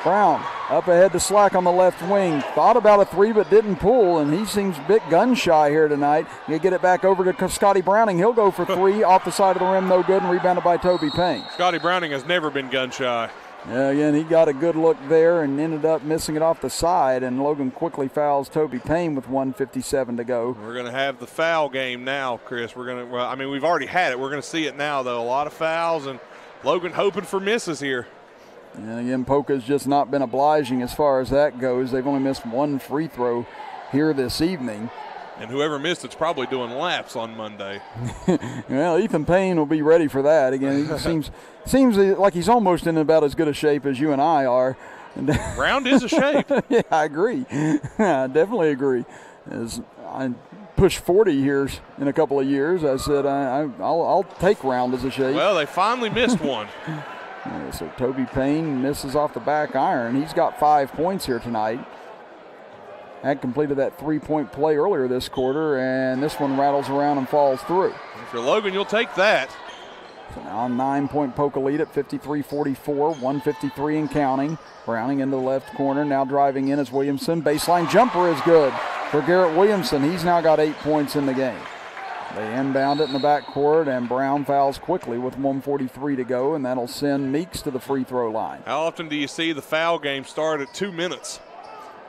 Brown Up ahead to Slack on the left wing. Thought about a three but didn't pull, and he seems a bit gun shy here tonight. You get it back over to Scotty Browning. He'll go for three off the side of the rim, no good, and rebounded by Toby Payne. Scotty Browning has never been gun shy. Yeah, again, he got a good look there and ended up missing it off the side, and Logan quickly fouls Toby Payne with 1:57 to go. We're going to have the foul game now, Chris. We've already had it. We're going to see it now, though. A lot of fouls, and Logan hoping for misses here. And again, Poca's just not been obliging as far as that goes. They've only missed one free throw here this evening. And whoever missed it's probably doing laps on Monday. Well, Ethan Payne will be ready for that. Again, he seems like he's almost in about as good a shape as you and I are. Round is a shape. Yeah, I agree. I definitely agree. As I push 40 here in a couple of years, I said I'll take round as a shape. Well, they finally missed one. So Toby Payne misses off the back iron. He's got 5 points here tonight. Had completed that three-point play earlier this quarter, and this one rattles around and falls through. If you're Logan, you'll take that. So now a 9-point Poca lead at 53-44, 153 and counting. Browning into the left corner, now driving in as Williamson. Baseline jumper is good for Garrett Williamson. He's now got 8 points in the game. They inbound it in the backcourt, and Brown fouls quickly with 1:43 to go, and that'll send Meeks to the free throw line. How often do you see the foul game start at 2 minutes?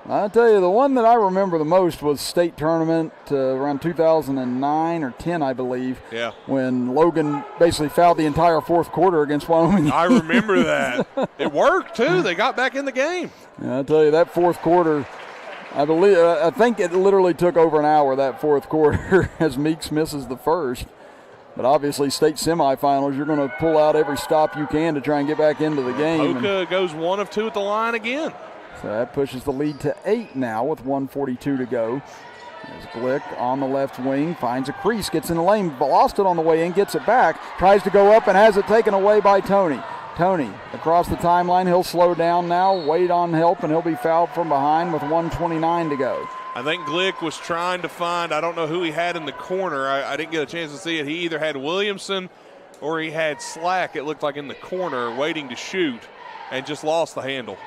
I'll tell you, the one that I remember the most was state tournament around 2009 or 10, I believe. Yeah. When Logan basically fouled the entire fourth quarter against Wyoming. I remember that. It worked, too. They got back in the game. And I'll tell you, that fourth quarter, I think it literally took over an hour, that fourth quarter, as Meeks misses the first. But obviously, state semifinals, you're going to pull out every stop you can to try and get back into the game. Poca goes 1 of 2 at the line again. So that pushes the lead to 8 now with 1:42 to go. As Glick on the left wing finds a crease, gets in the lane, lost it on the way in, gets it back, tries to go up and has it taken away by Tony. Tony across the timeline, he'll slow down now, wait on help, and he'll be fouled from behind with 1:29 to go. I think Glick was trying to find, I don't know who he had in the corner. I didn't get a chance to see it. He either had Williamson or he had Slack, it looked like in the corner, waiting to shoot, and just lost the handle.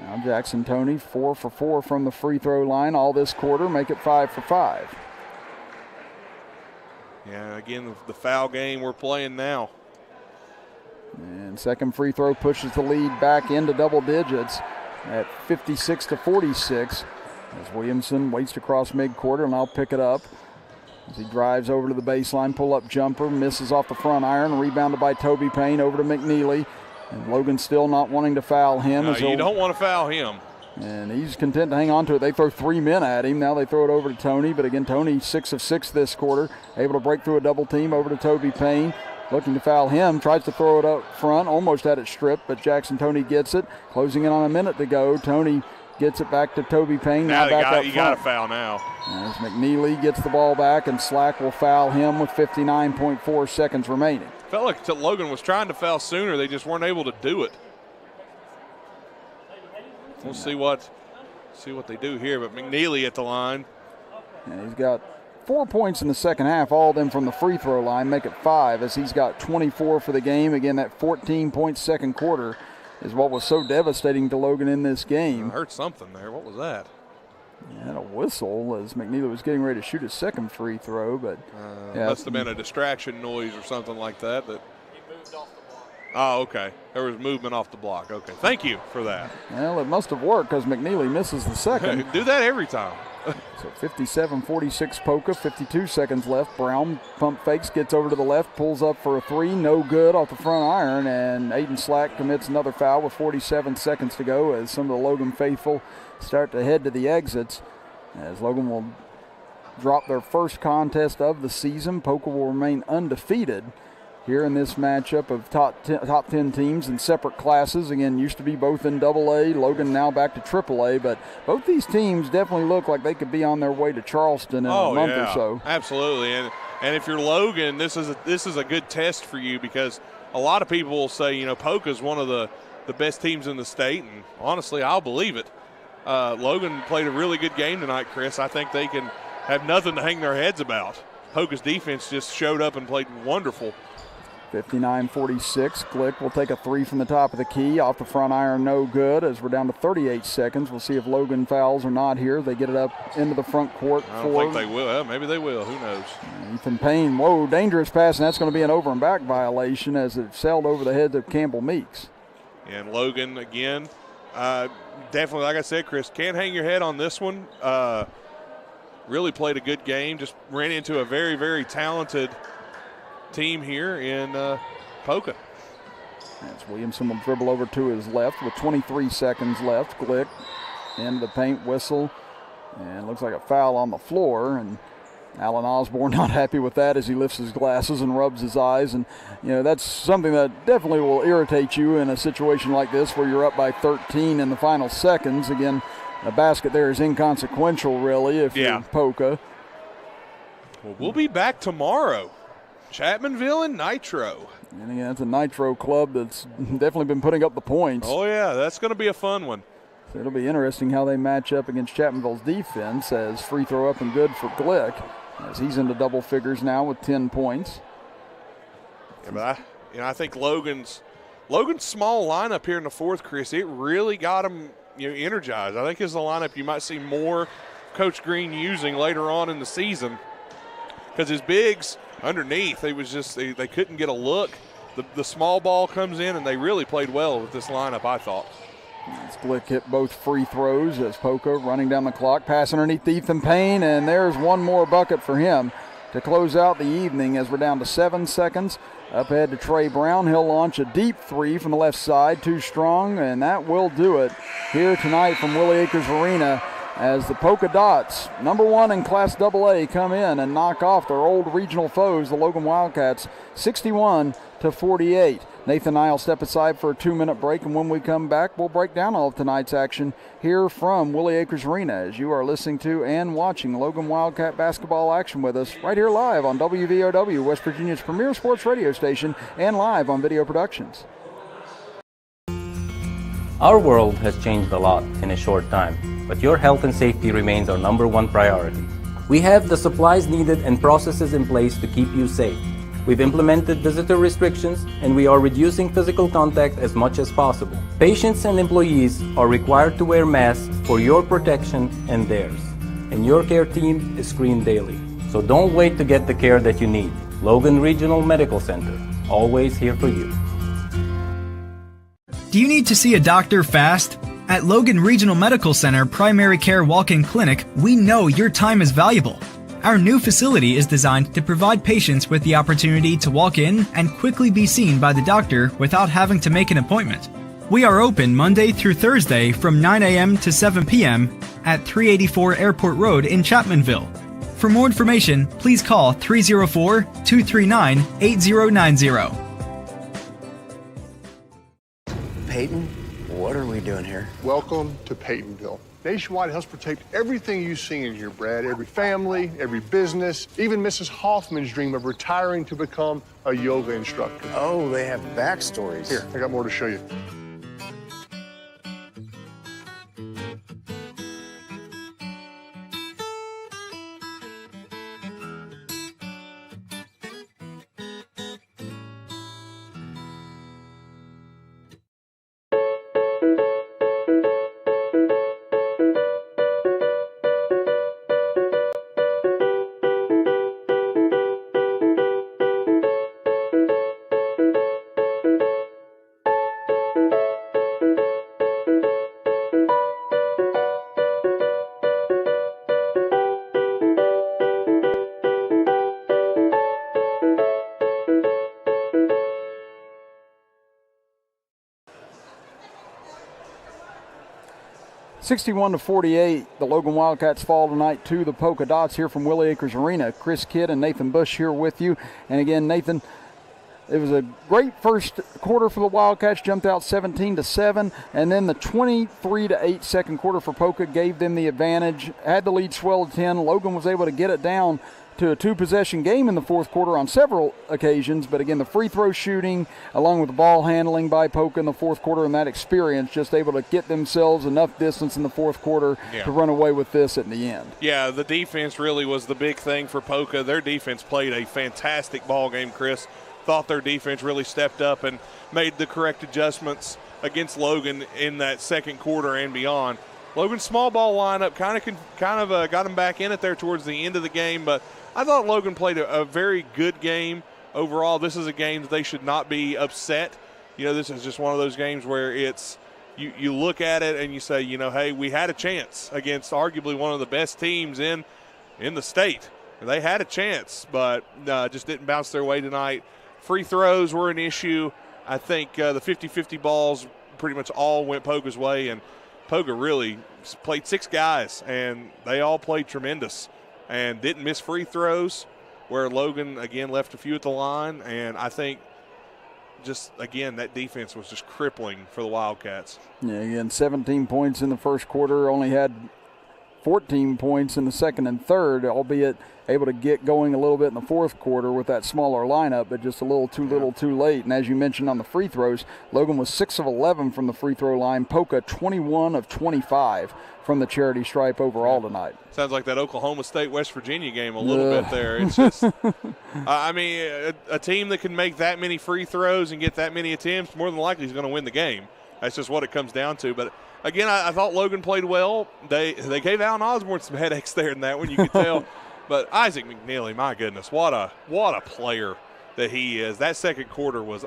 Now Jackson Tony 4 for 4 from the free throw line all this quarter, make it 5 for 5. Yeah, again, the foul game we're playing now. And second free throw pushes the lead back into double digits at 56-46. As Williamson waits to cross midcourt, and I'll pick it up. As he drives over to the baseline, pull-up jumper, misses off the front iron, rebounded by Toby Payne over to McNeely. And Logan still not wanting to foul him. No, you don't want to foul him. And he's content to hang on to it. They throw 3 men at him. Now they throw it over to Tony. But again, Tony 6 of 6 this quarter. Able to break through a double team over to Toby Payne. Looking to foul him. Tries to throw it up front. Almost had it stripped, but Jackson Tony gets it. Closing in on a minute to go. Tony gets it back to Toby Payne. Now back up front. You got to foul now. As McNeely gets the ball back, and Slack will foul him with 59.4 seconds remaining. Felt like Logan was trying to foul sooner. They just weren't able to do it. We'll see what they do here, but McNeely at the line. And he's got 4 points in the second half, all of them from the free throw line, make it 5 as he's got 24 for the game. Again, that 14-point second quarter is what was so devastating to Logan in this game. I heard something there. What was that? He had a whistle as McNeely was getting ready to shoot his second free throw, but must have been a distraction noise or something like that. He moved off the block. Oh, okay. There was movement off the block. Okay, thank you for that. Well, it must have worked because McNeely misses the second. Do that every time. So 57-46 Poca, 52 seconds left. Brown pump fakes, gets over to the left, pulls up for a three, no good off the front iron, and Aiden Slack commits another foul with 47 seconds to go as some of the Logan faithful start to head to the exits. As Logan will drop their first contest of the season, Poca will remain undefeated here in this matchup of top 10 teams in separate classes. Again, used to be both in AA, Logan now back to AAA, but both these teams definitely look like they could be on their way to Charleston in a month or so. Absolutely, and if you're Logan, this is a good test for you because a lot of people will say, Poca's one of the best teams in the state, and honestly, I'll believe it. Logan played a really good game tonight, Chris. I think they can have nothing to hang their heads about. Poca's defense just showed up and played wonderful. 59-46. Glick will take a three from the top of the key. Off the front iron, no good, as we're down to 38 seconds. We'll see if Logan fouls or not here. They get it up into the front court. I don't think they will. Well, maybe they will. Who knows? Ethan Payne, whoa, dangerous pass, and that's going to be an over and back violation as it sailed over the head of Campbell Meeks. And Logan, again, definitely, like I said, Chris, can't hang your head on this one. Really played a good game. Just ran into a very, very talented team here in Poca. As Williamson will dribble over to his left with 23 seconds left. Glick into the paint, whistle, and looks like a foul on the floor. And Alan Osborne not happy with that as he lifts his glasses and rubs his eyes. And, you know, that's something that definitely will irritate you in a situation like this where you're up by 13 in the final seconds. Again, a basket there is inconsequential, really, if you're Poca. Well, we'll be back tomorrow. Chapmanville and Nitro. And again, it's a Nitro club that's definitely been putting up the points. Oh, yeah, that's going to be a fun one. So it'll be interesting how they match up against Chapmanville's defense, as free throw up and good for Glick, as he's into double figures now with 10 points. Yeah, but I think Logan's small lineup here in the fourth, Chris, it really got him energized. I think it's the lineup you might see more Coach Green using later on in the season, because his bigs underneath, it was just they couldn't get a look. The small ball comes in, and they really played well with this lineup, I thought. As Glick hit both free throws as Poca running down the clock, pass underneath Ethan Payne, and there's one more bucket for him to close out the evening as we're down to 7 seconds. Up ahead to Trey Brown. He'll launch a deep three from the left side, too strong, and that will do it here tonight from Willie Acres Arena, as the Polka Dots, #1 in Class AA, come in and knock off their old regional foes, the Logan Wildcats, 61-48. Nathan and I will step aside for a 2-minute break, and when we come back, we'll break down all of tonight's action here from Willie Acres Arena, as you are listening to and watching Logan Wildcat basketball action with us right here live on WVOW, West Virginia's premier sports radio station, and live on Video Productions. Our world has changed a lot in a short time, but your health and safety remains our #1 priority. We have the supplies needed and processes in place to keep you safe. We've implemented visitor restrictions, and we are reducing physical contact as much as possible. Patients and employees are required to wear masks for your protection and theirs, and your care team is screened daily. So don't wait to get the care that you need. Logan Regional Medical Center, always here for you. Do you need to see a doctor fast? At Logan Regional Medical Center Primary Care Walk-In Clinic, we know your time is valuable. Our new facility is designed to provide patients with the opportunity to walk in and quickly be seen by the doctor without having to make an appointment. We are open Monday through Thursday from 9 a.m. to 7 p.m. at 384 Airport Road in Chapmanville. For more information, please call 304-239-8090. Peyton, what are we doing here? Welcome to Peytonville. Nationwide helps protect everything you see in here, Brad. Every family, every business, even Mrs. Hoffman's dream of retiring to become a yoga instructor. Oh, they have backstories. Here, I got more to show you. (61-48), the Logan Wildcats fall tonight to the Polka Dots here from Willie Acres Arena. Chris Kidd and Nathan Bush here with you. And again, Nathan, it was a great first quarter for the Wildcats, jumped out 17-7, and then the 23-8 second quarter for Poca gave them the advantage. Had the lead swell to 10. Logan was able to get it down to a 2-possession game in the fourth quarter on several occasions, but again, the free throw shooting along with the ball handling by Poca in the fourth quarter and that experience, just able to get themselves enough distance in the fourth quarter to run away with this at the end. Yeah, the defense really was the big thing for Poca. Their defense played a fantastic ball game, Chris. thought their defense really stepped up and made the correct adjustments against Logan in that second quarter and beyond. Logan's small ball lineup kind of got him back in it there towards the end of the game, but I thought Logan played a very good game overall. This is a game that they should not be upset. This is just one of those games where it's you look at it and you say, hey, we had a chance against arguably one of the best teams in the state. They had a chance, but just didn't bounce their way tonight. Free throws were an issue. I think the 50-50 balls pretty much all went Poca's way, and Poca really played 6 guys, and they all played tremendous and didn't miss free throws, where Logan, again, left a few at the line. And I think just, again, that defense was just crippling for the Wildcats. Yeah, again, 17 points in the first quarter, only had 14 points in the second and third, albeit able to get going a little bit in the fourth quarter with that smaller lineup, but just a little too late. And as you mentioned on the free throws, Logan was 6 of 11 from the free throw line. Poca 21 of 25 from the charity stripe overall tonight. Sounds like that Oklahoma State-West Virginia game a little bit there. It's just, a team that can make that many free throws and get that many attempts, more than likely is going to win the game. That's just what it comes down to. But again, I thought Logan played well. They gave Alan Osborne some headaches there in that one, you could tell. But Isaac McNeely, my goodness, what a player that he is. That second quarter was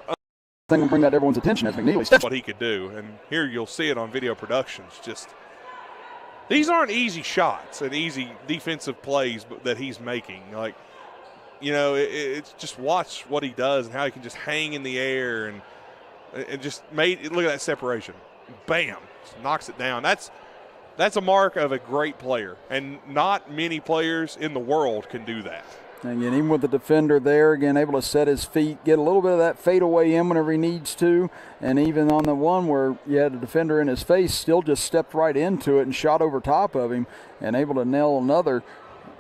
thing will bring that to everyone's attention as McNeely. What he could do. And here you'll see it on video productions. Just these aren't easy shots and easy defensive plays that he's making. It's just watch what he does and how he can just hang in the air and just look at that separation. Bam, just knocks it down. That's a mark of a great player, and not many players in the world can do that. Again, even with the defender there, again, able to set his feet, get a little bit of that fadeaway in whenever he needs to, and even on the one where you had a defender in his face, still just stepped right into it and shot over top of him and able to nail another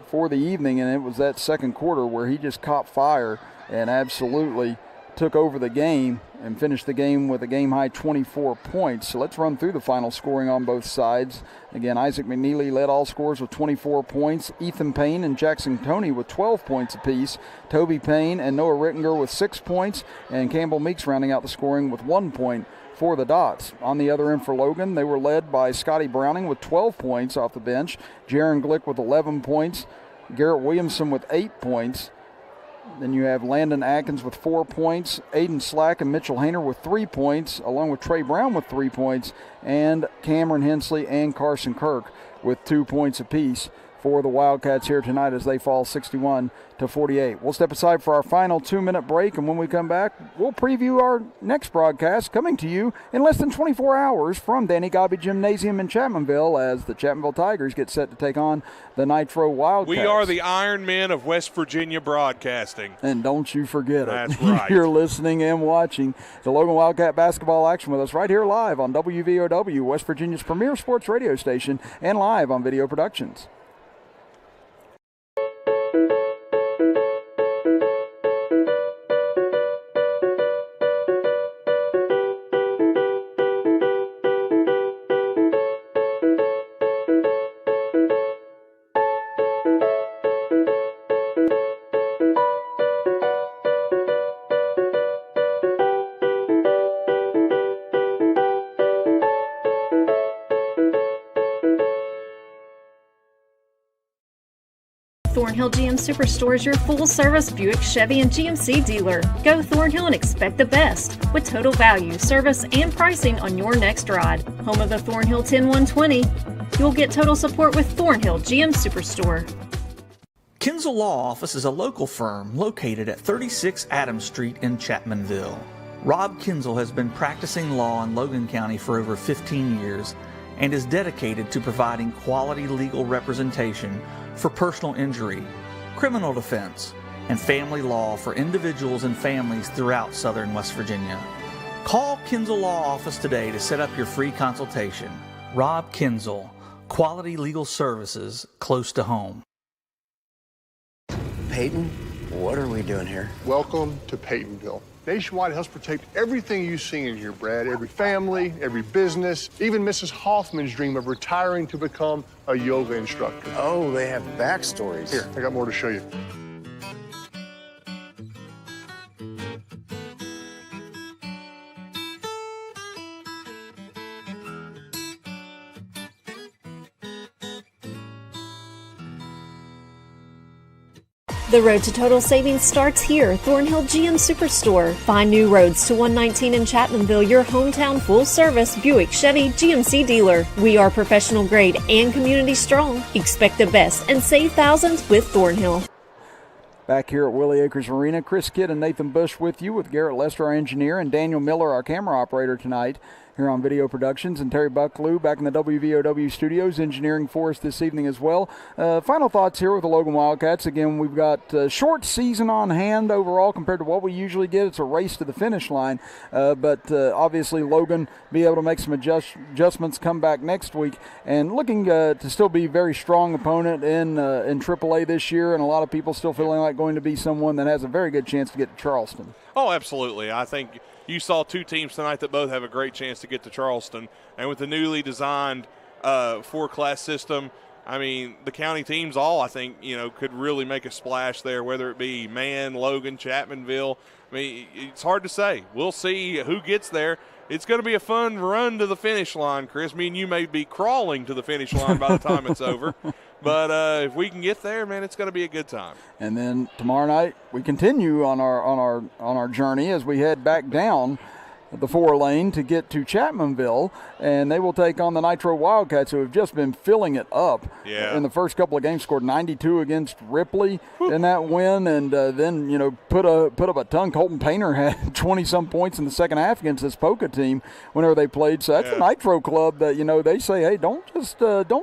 for the evening. And it was that second quarter where he just caught fire and absolutely took over the game and finished the game with a game-high 24 points. So let's run through the final scoring on both sides. Again, Isaac McNeely led all scorers with 24 points. Ethan Payne and Jackson Toney with 12 points apiece. Toby Payne and Noah Rittinger with 6 points. And Campbell Meeks rounding out the scoring with 1 point for the Dots. On the other end for Logan, they were led by Scotty Browning with 12 points off the bench. Jaron Glick with 11 points. Garrett Williamson with 8 points. Then you have Landon Atkins with 4 points, Aiden Slack and Mitchell Hayner with 3 points, along with Trey Brown with 3 points, and Cameron Hensley and Carson Kirk with 2 points apiece for the Wildcats here tonight as they fall 61-48. We'll step aside for our final 2-minute break, and when we come back, we'll preview our next broadcast coming to you in less than 24 hours from Danny Gobby Gymnasium in Chapmanville as the Chapmanville Tigers get set to take on the Nitro Wildcats. We are the Iron Men of West Virginia broadcasting. And don't you forget it. That's right. You're listening and watching the Logan Wildcat basketball action with us right here live on WVOW, West Virginia's premier sports radio station, and live on Video Productions. Thornhill GM Superstore is your full-service Buick, Chevy, and GMC dealer. Go Thornhill and expect the best with total value, service, and pricing on your next ride. Home of the Thornhill 10120. You'll get total support with Thornhill GM Superstore. Kinzel Law Office is a local firm located at 36 Adams Street in Chapmanville. Rob Kinzel has been practicing law in Logan County for over 15 years and is dedicated to providing quality legal representation for personal injury, criminal defense, and family law for individuals and families throughout southern West Virginia. Call Kinzel Law Office today to set up your free consultation. Rob Kinzel, quality legal services close to home. Peyton, what are we doing here? Welcome to Peytonville. Nationwide helps protect everything you see in here, Brad. Every family, every business, even Mrs. Hoffman's dream of retiring to become a yoga instructor. Oh, they have backstories. Here, I got more to show you. The road to total savings starts here, Thornhill GM Superstore. Find new roads to 119 in Chapmanville, your hometown full-service Buick Chevy GMC dealer. We are professional grade and community strong. Expect the best and save thousands with Thornhill. Back here at Willie Acres Arena, Chris Kidd and Nathan Bush with you, with Garrett Lester, our engineer, and Daniel Miller, our camera operator tonight here on Video Productions, and Terry Bucklew back in the WVOW studios engineering for us this evening as well. Final thoughts here with the Logan Wildcats. Again, we've got a short season on hand overall compared to what we usually get. It's a race to the finish line, but obviously Logan be able to make some adjustments, come back next week, and looking to still be a very strong opponent in AAA this year, and a lot of people still feeling like going to be someone that has a very good chance to get to Charleston. Oh, absolutely. I think you saw two teams tonight that both have a great chance to get to Charleston. And with the newly designed four-class system, I mean, the county teams all, I think, could really make a splash there, whether it be Man, Logan, Chapmanville. I mean, it's hard to say. We'll see who gets there. It's going to be a fun run to the finish line, Chris. Me and you may be crawling to the finish line by the time it's over. But if we can get there, man, it's going to be a good time. And then tomorrow night we continue on our journey as we head back down the 4-lane to get to Chapmanville, and they will take on the Nitro Wildcats, who have just been filling it up. Yeah. In the first couple of games, scored 92 against Ripley in that win, and then put up a ton. Colton Painter had 20-some points in the second half against this Poca team whenever they played. So that's a Nitro club that they say, hey, don't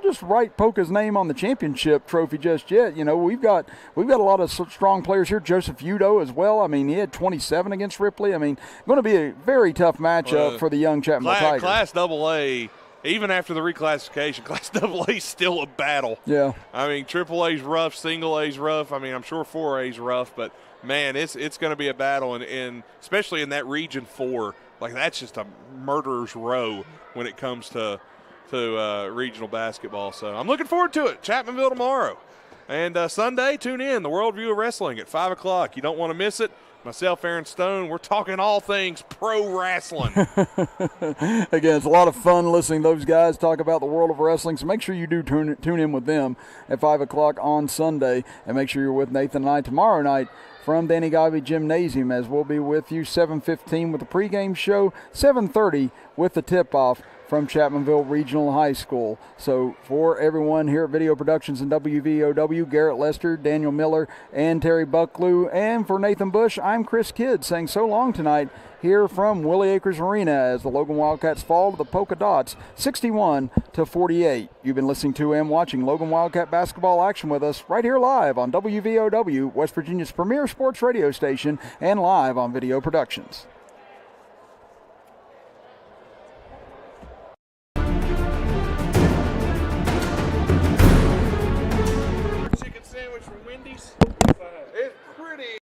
just write Poca's name on the championship trophy just yet. We've got a lot of strong players here. Joseph Udo as well. I mean, he had 27 against Ripley. I mean, going to be a very tough matchup for the young Chapmanville Tigers. Class AA, even after the reclassification, Class AA is still a battle. Yeah. I mean, AAA's rough, single A's rough. I mean, I'm sure 4A's rough, but, man, it's going to be a battle, and especially in that Region 4. Like, that's just a murderer's row when it comes to regional basketball. So I'm looking forward to it. Chapmanville tomorrow. And Sunday, tune in, the World View of Wrestling at 5 o'clock. You don't want to miss it. Myself, Aaron Stone, we're talking all things pro wrestling. Again, it's a lot of fun listening to those guys talk about the world of wrestling, so make sure you do tune in with them at 5 o'clock on Sunday, and make sure you're with Nathan and I tomorrow night from Danny Givey Gymnasium, as we'll be with you 7:15 with the pregame show, 7:30 with the tip-off from Chapmanville Regional High School. So for everyone here at Video Productions and WVOW, Garrett Lester, Daniel Miller, and Terry Bucklew, and for Nathan Bush, I'm Chris Kidd saying so long tonight here from Willie Acres Arena as the Logan Wildcats fall to the Polka Dots 61-48. You've been listening to and watching Logan Wildcat basketball action with us right here live on WVOW, West Virginia's premier sports radio station, and live on Video Productions. Chicken sandwich from Wendy's. It's pretty.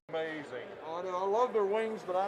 Amazing. I love their wings, but I